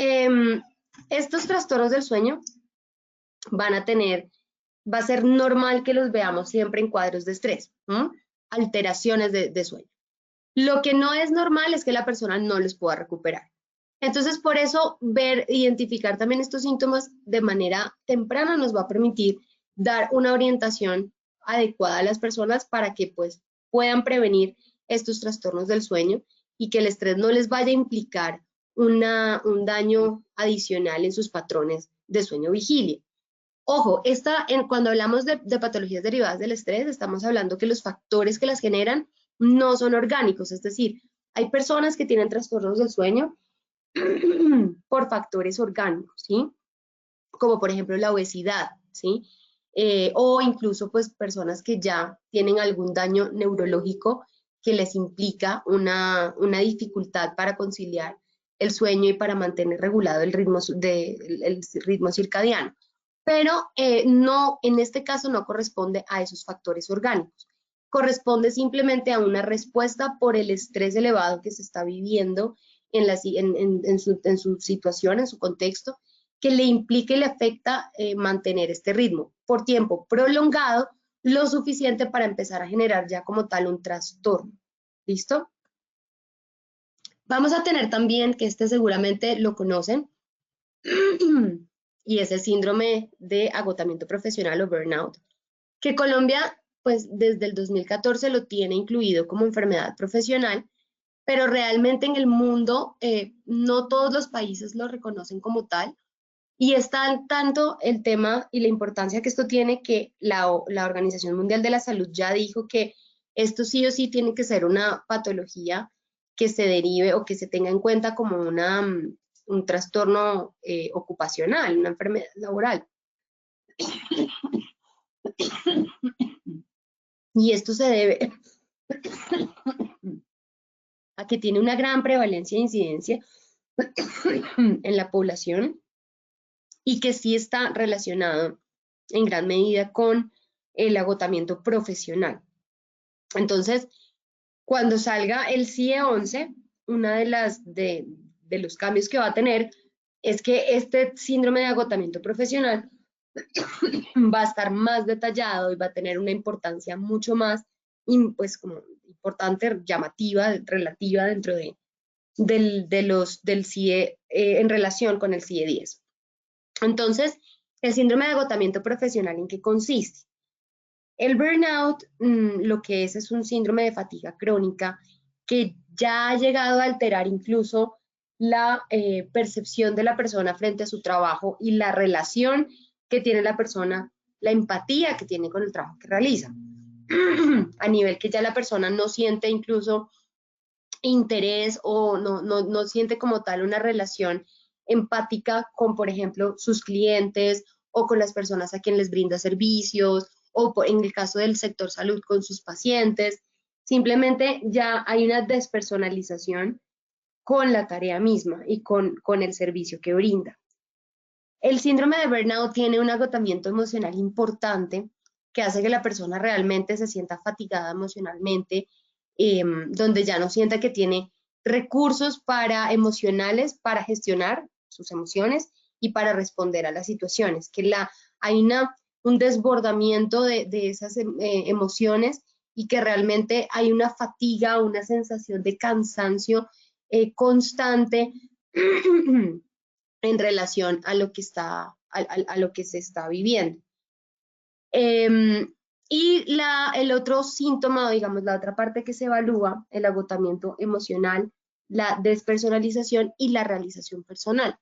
estos trastornos del sueño va a ser normal que los veamos siempre en cuadros de estrés, alteraciones de sueño. Lo que no es normal es que la persona no los pueda recuperar. Entonces, por eso, identificar también estos síntomas de manera temprana nos va a permitir dar una orientación adecuada a las personas para que pues puedan prevenir estos trastornos del sueño y que el estrés no les vaya a implicar un daño adicional en sus patrones de sueño-vigilia. Ojo, cuando hablamos de patologías derivadas del estrés, estamos hablando que los factores que las generan no son orgánicos, es decir, hay personas que tienen trastornos del sueño por factores orgánicos, ¿sí? Como por ejemplo la obesidad, ¿sí? O incluso pues personas que ya tienen algún daño neurológico que les implica una dificultad para conciliar el sueño y para mantener regulado el ritmo circadiano. Pero no, en este caso no corresponde a esos factores orgánicos. Corresponde simplemente a una respuesta por el estrés elevado que se está viviendo en su situación, en su contexto, que le implica y le afecta mantener este ritmo por tiempo prolongado, lo suficiente para empezar a generar ya como tal un trastorno. ¿Listo? Vamos a tener también, que este seguramente lo conocen, y es el síndrome de agotamiento profesional o burnout, que Colombia, pues desde el 2014 lo tiene incluido como enfermedad profesional, pero realmente en el mundo no todos los países lo reconocen como tal, y está tanto el tema y la importancia que esto tiene que la Organización Mundial de la Salud ya dijo que esto sí o sí tiene que ser una patología que se derive o que se tenga en cuenta como un trastorno ocupacional, una enfermedad laboral. Y esto se debe a que tiene una gran prevalencia e incidencia en la población y que sí está relacionado en gran medida con el agotamiento profesional. Entonces, cuando salga el CIE 11, una de los cambios que va a tener es que este síndrome de agotamiento profesional va a estar más detallado y va a tener una importancia mucho más, pues como importante, llamativa, relativa dentro del CIE en relación con el CIE 10. Entonces, el síndrome de agotamiento profesional, ¿en qué consiste? El burnout, lo que es un síndrome de fatiga crónica que ya ha llegado a alterar incluso la percepción de la persona frente a su trabajo y la relación que tiene la persona, la empatía que tiene con el trabajo que realiza, a nivel que ya la persona no siente incluso interés o no siente como tal una relación empática con, por ejemplo, sus clientes o con las personas a quienes les brinda servicios, o en el caso del sector salud con sus pacientes. Simplemente ya hay una despersonalización con la tarea misma y con el servicio que brinda. El síndrome de burnout tiene un agotamiento emocional importante que hace que la persona realmente se sienta fatigada emocionalmente, donde ya no sienta que tiene recursos emocionales para gestionar sus emociones y para responder a las situaciones, que hay un desbordamiento de esas emociones y que realmente hay una fatiga, una sensación de cansancio constante en relación a lo que se está viviendo. Y el otro síntoma, digamos, la otra parte que se evalúa, el agotamiento emocional, la despersonalización y la realización personal.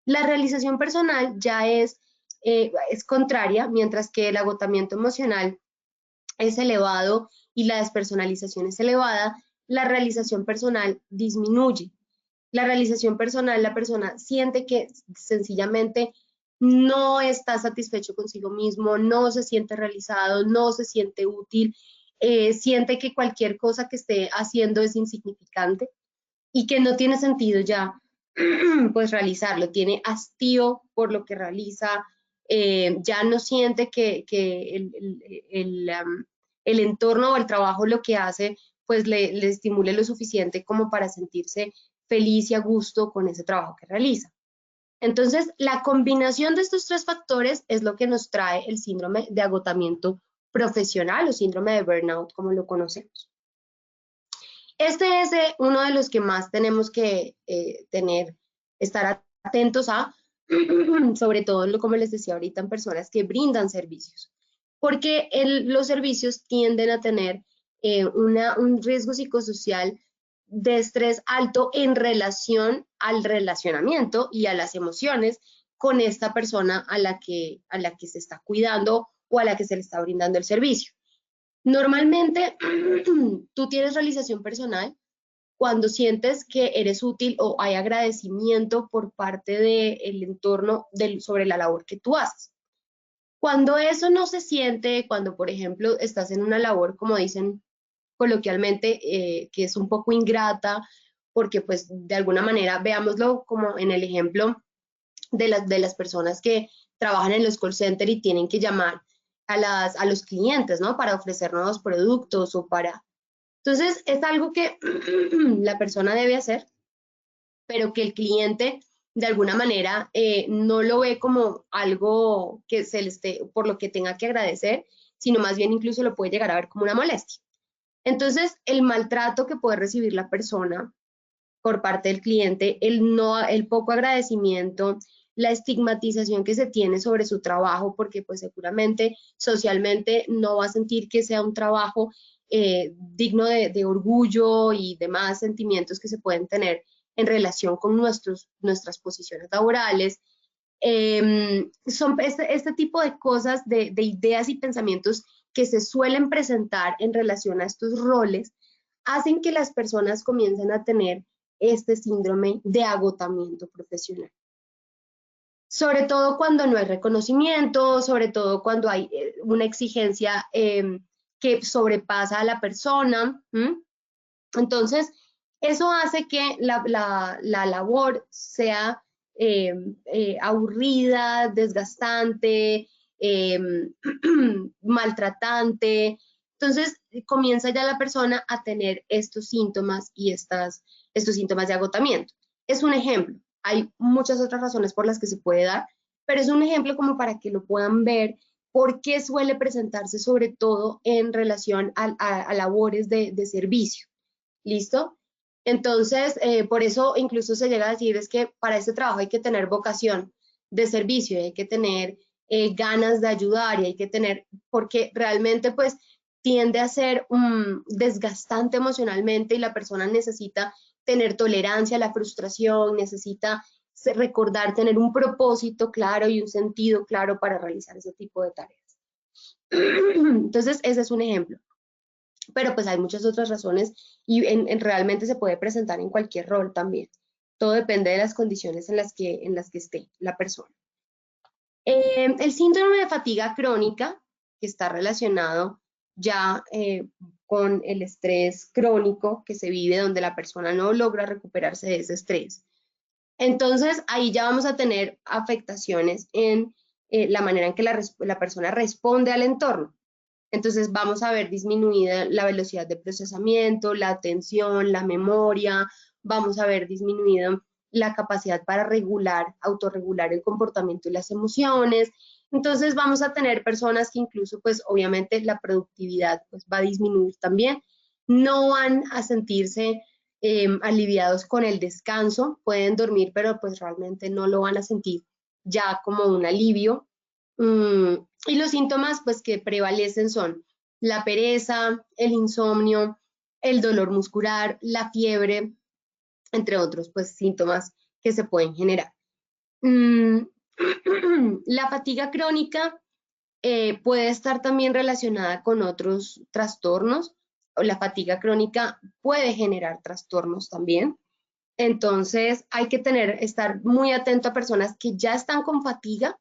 La realización personal ya es contraria, mientras que el agotamiento emocional es elevado y la despersonalización es elevada, la realización personal disminuye. La realización personal, la persona siente que sencillamente no está satisfecho consigo mismo, no se siente realizado, no se siente útil, siente que cualquier cosa que esté haciendo es insignificante y que no tiene sentido ya pues realizarlo, tiene hastío por lo que realiza, ya no siente que el entorno o el trabajo lo que hace pues le estimule lo suficiente como para sentirse feliz y a gusto con ese trabajo que realiza. Entonces, la combinación de estos tres factores es lo que nos trae el síndrome de agotamiento profesional o síndrome de burnout, como lo conocemos. Este es uno de los que más tenemos que estar atentos a, sobre todo, como les decía ahorita, en personas que brindan servicios, porque los servicios tienden a tener un riesgo psicosocial de estrés alto en relación al relacionamiento y a las emociones con esta persona a la que se está cuidando o a la que se le está brindando el servicio. Normalmente, tú tienes realización personal cuando sientes que eres útil o hay agradecimiento por parte del entorno sobre la labor que tú haces. Cuando eso no se siente, cuando, por ejemplo, estás en una labor, como dicen coloquialmente, que es un poco ingrata, porque pues de alguna manera, veámoslo como en el ejemplo de las personas que trabajan en los call centers y tienen que llamar a los clientes, ¿no? Para ofrecer nuevos productos o para... Entonces, es algo que la persona debe hacer, pero que el cliente de alguna manera no lo ve como algo que se le esté, por lo que tenga que agradecer, sino más bien incluso lo puede llegar a ver como una molestia. Entonces, el maltrato que puede recibir la persona por parte del cliente, el poco agradecimiento, la estigmatización que se tiene sobre su trabajo, porque pues seguramente socialmente no va a sentir que sea un trabajo digno de orgullo y demás sentimientos que se pueden tener en relación con nuestras posiciones laborales. Son este tipo de cosas, de ideas y pensamientos que se suelen presentar en relación a estos roles, hacen que las personas comiencen a tener este síndrome de agotamiento profesional. Sobre todo cuando no hay reconocimiento, sobre todo cuando hay una exigencia que sobrepasa a la persona. Entonces, eso hace que la labor sea aburrida, desgastante, maltratante. Entonces, comienza ya la persona a tener estos síntomas y estos síntomas de agotamiento. Es un ejemplo. Hay muchas otras razones por las que se puede dar, pero es un ejemplo como para que lo puedan ver por qué suele presentarse sobre todo en relación a labores de servicio. ¿Listo? Entonces, por eso incluso se llega a decir es que para este trabajo hay que tener vocación de servicio, hay que tener ganas de ayudar y hay que tener, porque realmente pues tiende a ser desgastante emocionalmente y la persona necesita tener tolerancia a la frustración, necesita recordar tener un propósito claro y un sentido claro para realizar ese tipo de tareas. Entonces, ese es un ejemplo. Pero pues hay muchas otras razones y realmente se puede presentar en cualquier rol también. Todo depende de las condiciones en las que esté la persona. El síndrome de fatiga crónica, que está relacionado ya con el estrés crónico que se vive, donde la persona no logra recuperarse de ese estrés. Entonces, ahí ya vamos a tener afectaciones en la manera en que la persona responde al entorno. Entonces vamos a ver disminuida la velocidad de procesamiento, la atención, la memoria, vamos a ver disminuida la capacidad para autorregular el comportamiento y las emociones. Entonces vamos a tener personas que incluso pues obviamente la productividad pues va a disminuir también. No van a sentirse aliviados con el descanso, pueden dormir pero pues realmente no lo van a sentir ya como un alivio. Y los síntomas pues que prevalecen son la pereza, el insomnio, el dolor muscular, la fiebre, entre otros pues síntomas que se pueden generar. La fatiga crónica puede estar también relacionada con otros trastornos. La fatiga crónica puede generar trastornos también. Entonces hay que estar muy atento a personas que ya están con fatiga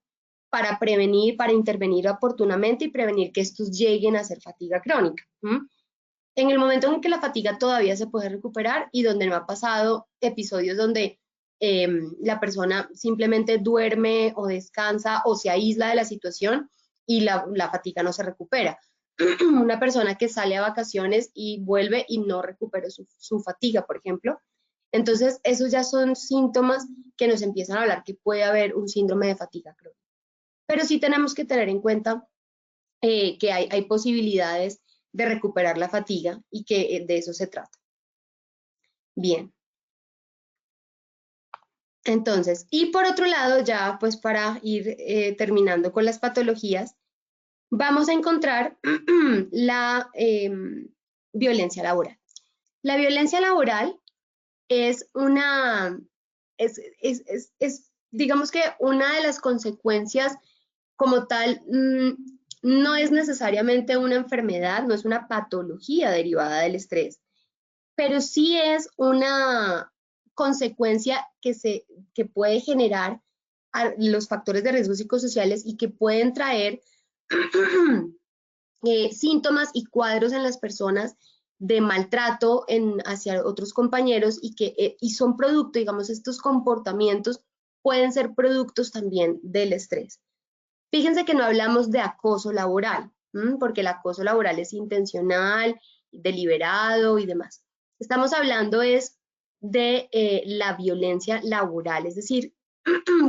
para prevenir, para intervenir oportunamente y prevenir que estos lleguen a ser fatiga crónica. En el momento en que la fatiga todavía se puede recuperar y donde no ha pasado episodios donde la persona simplemente duerme o descansa o se aísla de la situación y la fatiga no se recupera. Una persona que sale a vacaciones y vuelve y no recupera su fatiga, por ejemplo. Entonces, esos ya son síntomas que nos empiezan a hablar que puede haber un síndrome de fatiga crónica. Pero sí tenemos que tener en cuenta que hay posibilidades de recuperar la fatiga y que de eso se trata. Bien. Entonces, y por otro lado, ya pues para ir terminando con las patologías, vamos a encontrar la violencia laboral. La violencia laboral es digamos que una de las consecuencias como tal, no es necesariamente una enfermedad, no es una patología derivada del estrés, pero sí es una consecuencia que puede generar a los factores de riesgo psicosociales y que pueden traer síntomas y cuadros en las personas de maltrato hacia otros compañeros y son producto, digamos, estos comportamientos pueden ser productos también del estrés. Fíjense que no hablamos de acoso laboral, porque el acoso laboral es intencional, deliberado y demás. Estamos hablando es de la violencia laboral, es decir,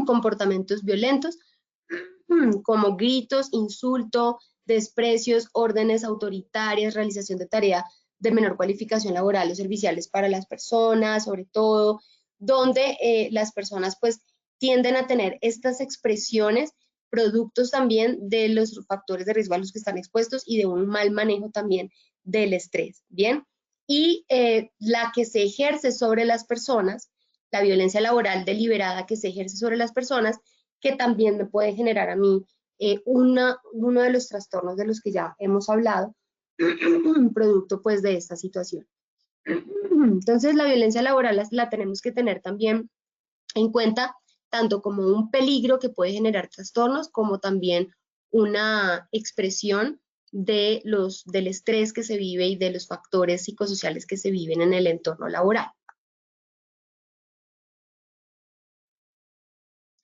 comportamientos violentos como gritos, insulto, desprecios, órdenes autoritarias, realización de tarea de menor cualificación laboral o serviciales para las personas, sobre todo, donde las personas pues tienden a tener estas expresiones, productos también de los factores de riesgo a los que están expuestos y de un mal manejo también del estrés, ¿bien? Y la que se ejerce sobre las personas, la violencia laboral deliberada que se ejerce sobre las personas, que también me puede generar a mí uno de los trastornos de los que ya hemos hablado, producto pues de esta situación. Entonces la violencia laboral la tenemos que tener también en cuenta, tanto como un peligro que puede generar trastornos, como también una expresión del estrés que se vive y de los factores psicosociales que se viven en el entorno laboral.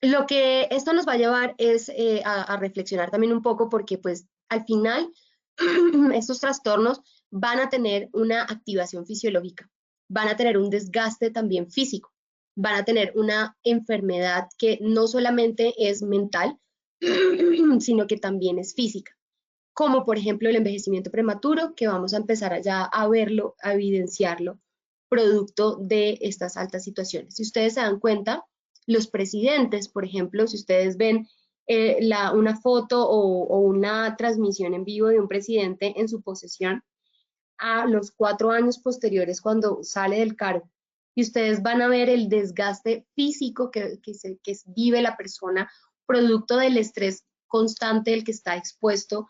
Lo que esto nos va a llevar es a reflexionar también un poco, porque pues al final estos trastornos van a tener una activación fisiológica, van a tener un desgaste también físico, van a tener una enfermedad que no solamente es mental, sino que también es física, como por ejemplo el envejecimiento prematuro, que vamos a empezar ya a verlo, a evidenciarlo, producto de estas altas situaciones. Si ustedes se dan cuenta, los presidentes, por ejemplo, si ustedes ven una foto o una transmisión en vivo de un presidente en su posesión, a los 4 años posteriores cuando sale del cargo, y ustedes van a ver el desgaste físico que vive la persona, producto del estrés constante del que está expuesto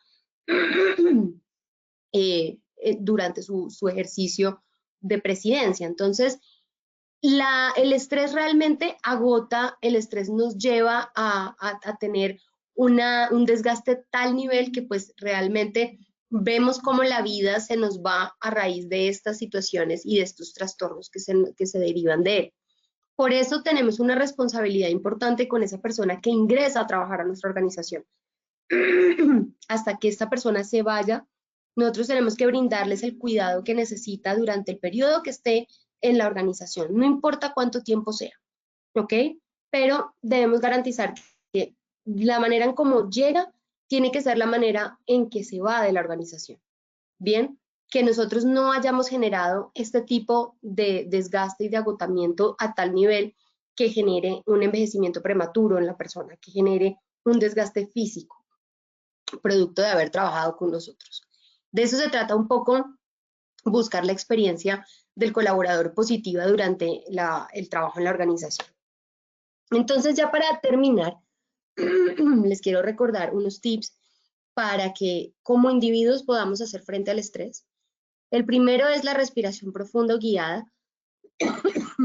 durante su ejercicio de presidencia. Entonces, el estrés realmente agota, el estrés nos lleva a tener un desgaste tal nivel que pues realmente vemos cómo la vida se nos va a raíz de estas situaciones y de estos trastornos que se derivan de él. Por eso tenemos una responsabilidad importante con esa persona que ingresa a trabajar a nuestra organización. Hasta que esta persona se vaya, nosotros tenemos que brindarles el cuidado que necesita durante el periodo que esté en la organización, no importa cuánto tiempo sea, ¿ok? Pero debemos garantizar que la manera en cómo llega tiene que ser la manera en que se va de la organización, ¿bien? Que nosotros no hayamos generado este tipo de desgaste y de agotamiento a tal nivel que genere un envejecimiento prematuro en la persona, que genere un desgaste físico, producto de haber trabajado con nosotros. De eso se trata un poco, buscar la experiencia del colaborador positiva durante el trabajo en la organización. Entonces, ya para terminar, les quiero recordar unos tips para que como individuos podamos hacer frente al estrés. El primero es la respiración profunda o guiada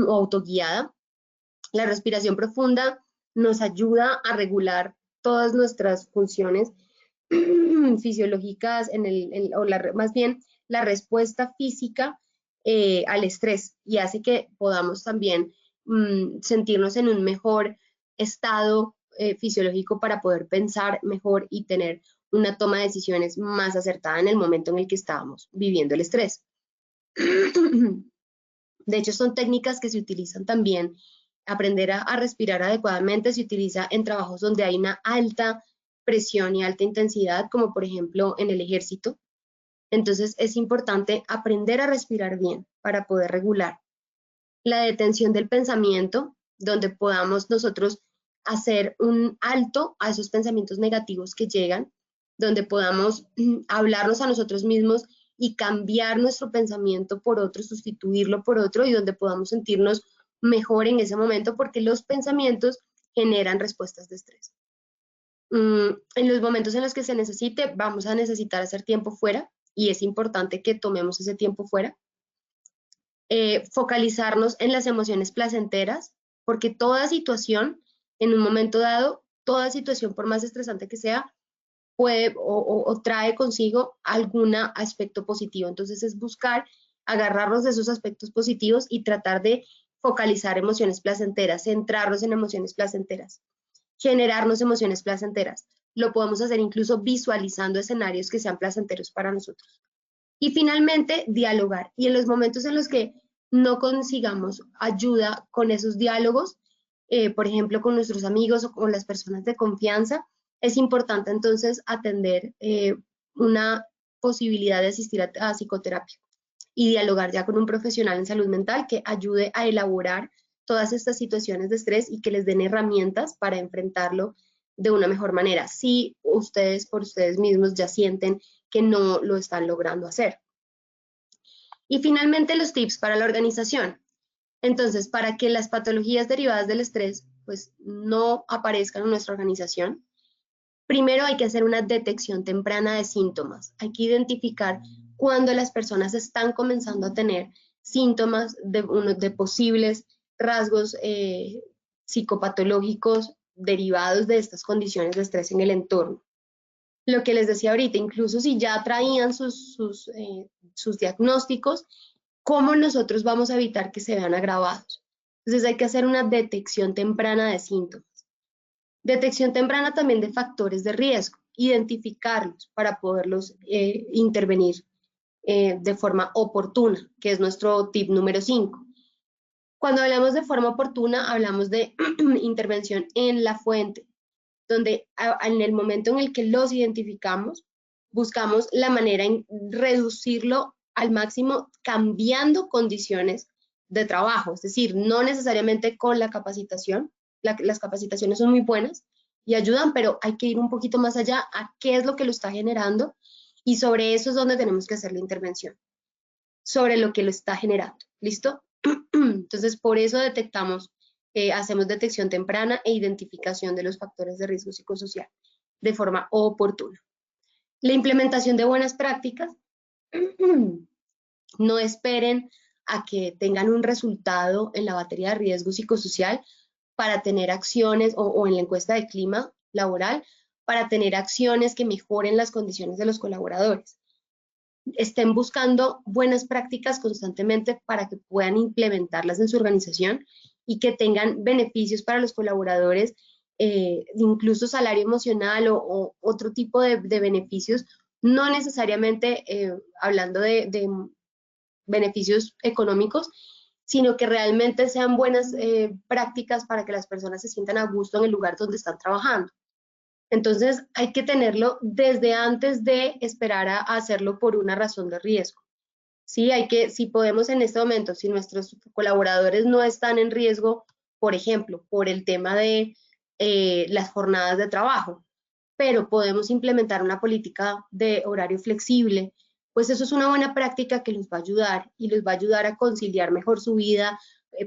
o autoguiada. La respiración profunda nos ayuda a regular todas nuestras funciones fisiológicas, más bien la respuesta física al estrés, y hace que podamos también sentirnos en un mejor estado fisiológico para poder pensar mejor y tener una toma de decisiones más acertada en el momento en el que estábamos viviendo el estrés. De hecho, son técnicas que se utilizan también. Aprender a respirar adecuadamente se utiliza en trabajos donde hay una alta presión y alta intensidad, como por ejemplo en el ejército. Entonces es importante aprender a respirar bien para poder regular. La detención del pensamiento, donde podamos nosotros hacer un alto a esos pensamientos negativos que llegan, donde podamos hablarnos a nosotros mismos y cambiar nuestro pensamiento por otro, sustituirlo por otro, y donde podamos sentirnos mejor en ese momento, porque los pensamientos generan respuestas de estrés. En los momentos en los que se necesite, vamos a necesitar hacer tiempo fuera, y es importante que tomemos ese tiempo fuera. Focalizarnos en las emociones placenteras, porque toda situación, en un momento dado, toda situación, por más estresante que sea, puede o trae consigo algún aspecto positivo. Entonces es buscar agarrarnos de esos aspectos positivos y tratar de focalizar emociones placenteras, centrarnos en emociones placenteras, generarnos emociones placenteras. Lo podemos hacer incluso visualizando escenarios que sean placenteros para nosotros. Y finalmente, dialogar. Y en los momentos en los que no consigamos ayuda con esos diálogos, por ejemplo, con nuestros amigos o con las personas de confianza, es importante entonces atender una posibilidad de asistir a psicoterapia y dialogar ya con un profesional en salud mental que ayude a elaborar todas estas situaciones de estrés y que les den herramientas para enfrentarlo de una mejor manera, si ustedes por ustedes mismos ya sienten que no lo están logrando hacer. Y finalmente los tips para la organización. Entonces, para que las patologías derivadas del estrés pues no aparezcan en nuestra organización, primero hay que hacer una detección temprana de síntomas. Hay que identificar cuando las personas están comenzando a tener síntomas de posibles rasgos psicopatológicos derivados de estas condiciones de estrés en el entorno. Lo que les decía ahorita, incluso si ya traían sus diagnósticos, ¿cómo nosotros vamos a evitar que se vean agravados? Entonces hay que hacer una detección temprana de síntomas. Detección temprana también de factores de riesgo, identificarlos para poderlos intervenir de forma oportuna, que es nuestro tip número 5. Cuando hablamos de forma oportuna, hablamos de intervención en la fuente, donde en el momento en el que los identificamos, buscamos la manera en reducirlo al máximo cambiando condiciones de trabajo, es decir, no necesariamente con la capacitación. Las capacitaciones son muy buenas y ayudan, pero hay que ir un poquito más allá a qué es lo que lo está generando y sobre eso es donde tenemos que hacer la intervención, sobre lo que lo está generando. ¿Listo? Entonces, por eso detectamos, hacemos detección temprana e identificación de los factores de riesgo psicosocial de forma oportuna. La implementación de buenas prácticas. No esperen a que tengan un resultado en la batería de riesgo psicosocial para tener acciones o en la encuesta de clima laboral para tener acciones que mejoren las condiciones de los colaboradores. Estén buscando buenas prácticas constantemente para que puedan implementarlas en su organización y que tengan beneficios para los colaboradores, incluso salario emocional o otro tipo de beneficios, no necesariamente hablando de beneficios económicos, sino que realmente sean buenas prácticas para que las personas se sientan a gusto en el lugar donde están trabajando. Entonces hay que tenerlo desde antes de esperar a hacerlo por una razón de riesgo. Sí, si podemos en este momento, si nuestros colaboradores no están en riesgo, por ejemplo, por el tema de las jornadas de trabajo, pero podemos implementar una política de horario flexible, pues eso es una buena práctica que los va a ayudar y les va a ayudar a conciliar mejor su vida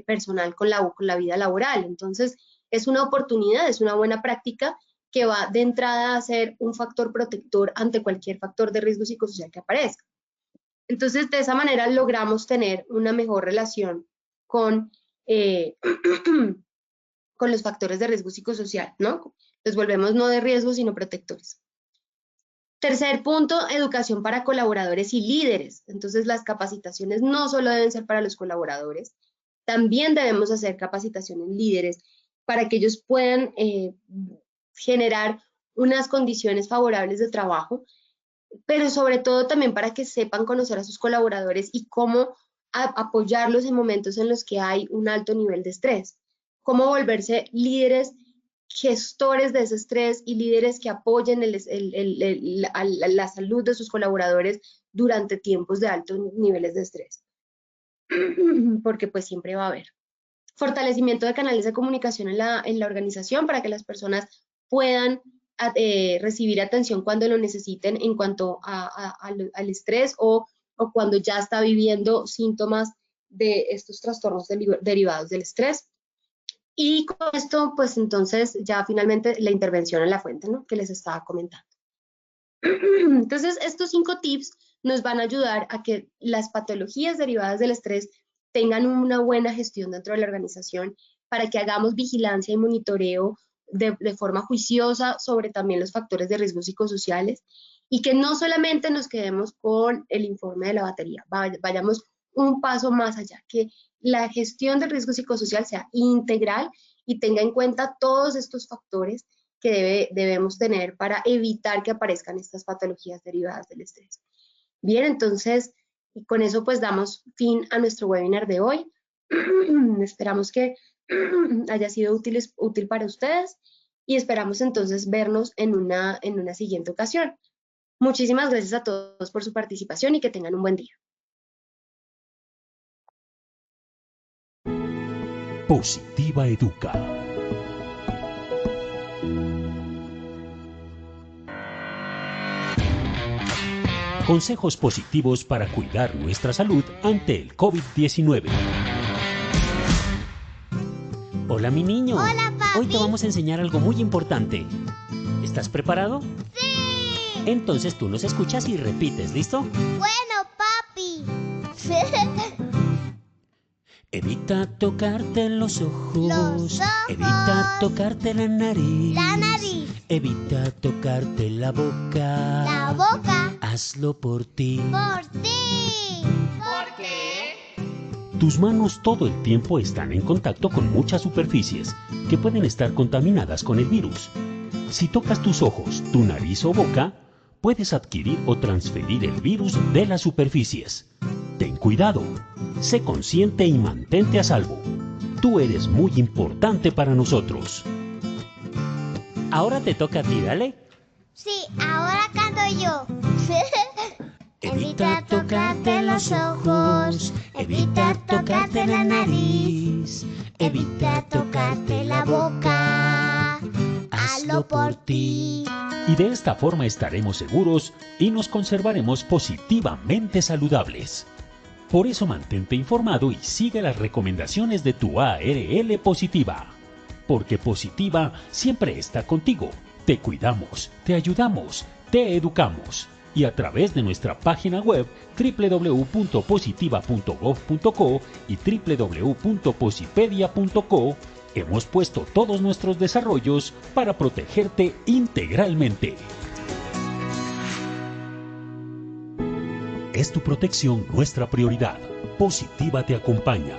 personal con la vida laboral. Entonces, es una oportunidad, es una buena práctica que va de entrada a ser un factor protector ante cualquier factor de riesgo psicosocial que aparezca. Entonces, de esa manera logramos tener una mejor relación con, con los factores de riesgo psicosocial, ¿no? Los volvemos no de riesgo, sino protectores. Tercer punto, educación para colaboradores y líderes. Entonces, las capacitaciones no solo deben ser para los colaboradores, también debemos hacer capacitaciones líderes para que ellos puedan generar unas condiciones favorables de trabajo, pero sobre todo también para que sepan conocer a sus colaboradores y cómo apoyarlos en momentos en los que hay un alto nivel de estrés, cómo volverse líderes gestores de ese estrés y líderes que apoyen la salud de sus colaboradores durante tiempos de altos niveles de estrés, porque pues siempre va a haber. Fortalecimiento de canales de comunicación en la organización para que las personas puedan recibir atención cuando lo necesiten en cuanto al estrés o cuando ya está viviendo síntomas de estos trastornos derivados del estrés. Y con esto, pues entonces ya finalmente la intervención en la fuente, ¿no? Que les estaba comentando. Entonces, estos 5 tips nos van a ayudar a que las patologías derivadas del estrés tengan una buena gestión dentro de la organización para que hagamos vigilancia y monitoreo de forma juiciosa sobre también los factores de riesgo psicosociales y que no solamente nos quedemos con el informe de la batería, vayamos un paso más allá, que la gestión del riesgo psicosocial sea integral y tenga en cuenta todos estos factores que debemos tener para evitar que aparezcan estas patologías derivadas del estrés. Bien, entonces, con eso pues damos fin a nuestro webinar de hoy. Esperamos que haya sido útil para ustedes y esperamos entonces vernos en una siguiente ocasión. Muchísimas gracias a todos por su participación y que tengan un buen día. Positiva Educa. Consejos positivos para cuidar nuestra salud ante el COVID-19. Hola, mi niño. Hola, papi. Hoy te vamos a enseñar algo muy importante. ¿Estás preparado? ¡Sí! Entonces tú nos escuchas y repites, ¿listo? Bueno, papi. Evita tocarte los ojos. Los ojos. Evita tocarte la nariz. La nariz. Evita tocarte la boca. La boca. Hazlo por ti. Por ti. ¿Por qué? Tus manos todo el tiempo están en contacto con muchas superficies que pueden estar contaminadas con el virus. Si tocas tus ojos, tu nariz o boca, puedes adquirir o transferir el virus de las superficies. Ten cuidado, sé consciente y mantente a salvo. Tú eres muy importante para nosotros. Ahora te toca a ti, dale. Sí, ahora canto yo. Evita tocarte los ojos, evita tocarte la nariz, evita tocarte la boca. Hazlo por ti. Y de esta forma estaremos seguros y nos conservaremos positivamente saludables. Por eso mantente informado y sigue las recomendaciones de tu ARL Positiva. Porque Positiva siempre está contigo. Te cuidamos, te ayudamos, te educamos. Y a través de nuestra página web www.positiva.gov.co y www.posipedia.co hemos puesto todos nuestros desarrollos para protegerte integralmente. Es tu protección nuestra prioridad. Positiva te acompaña.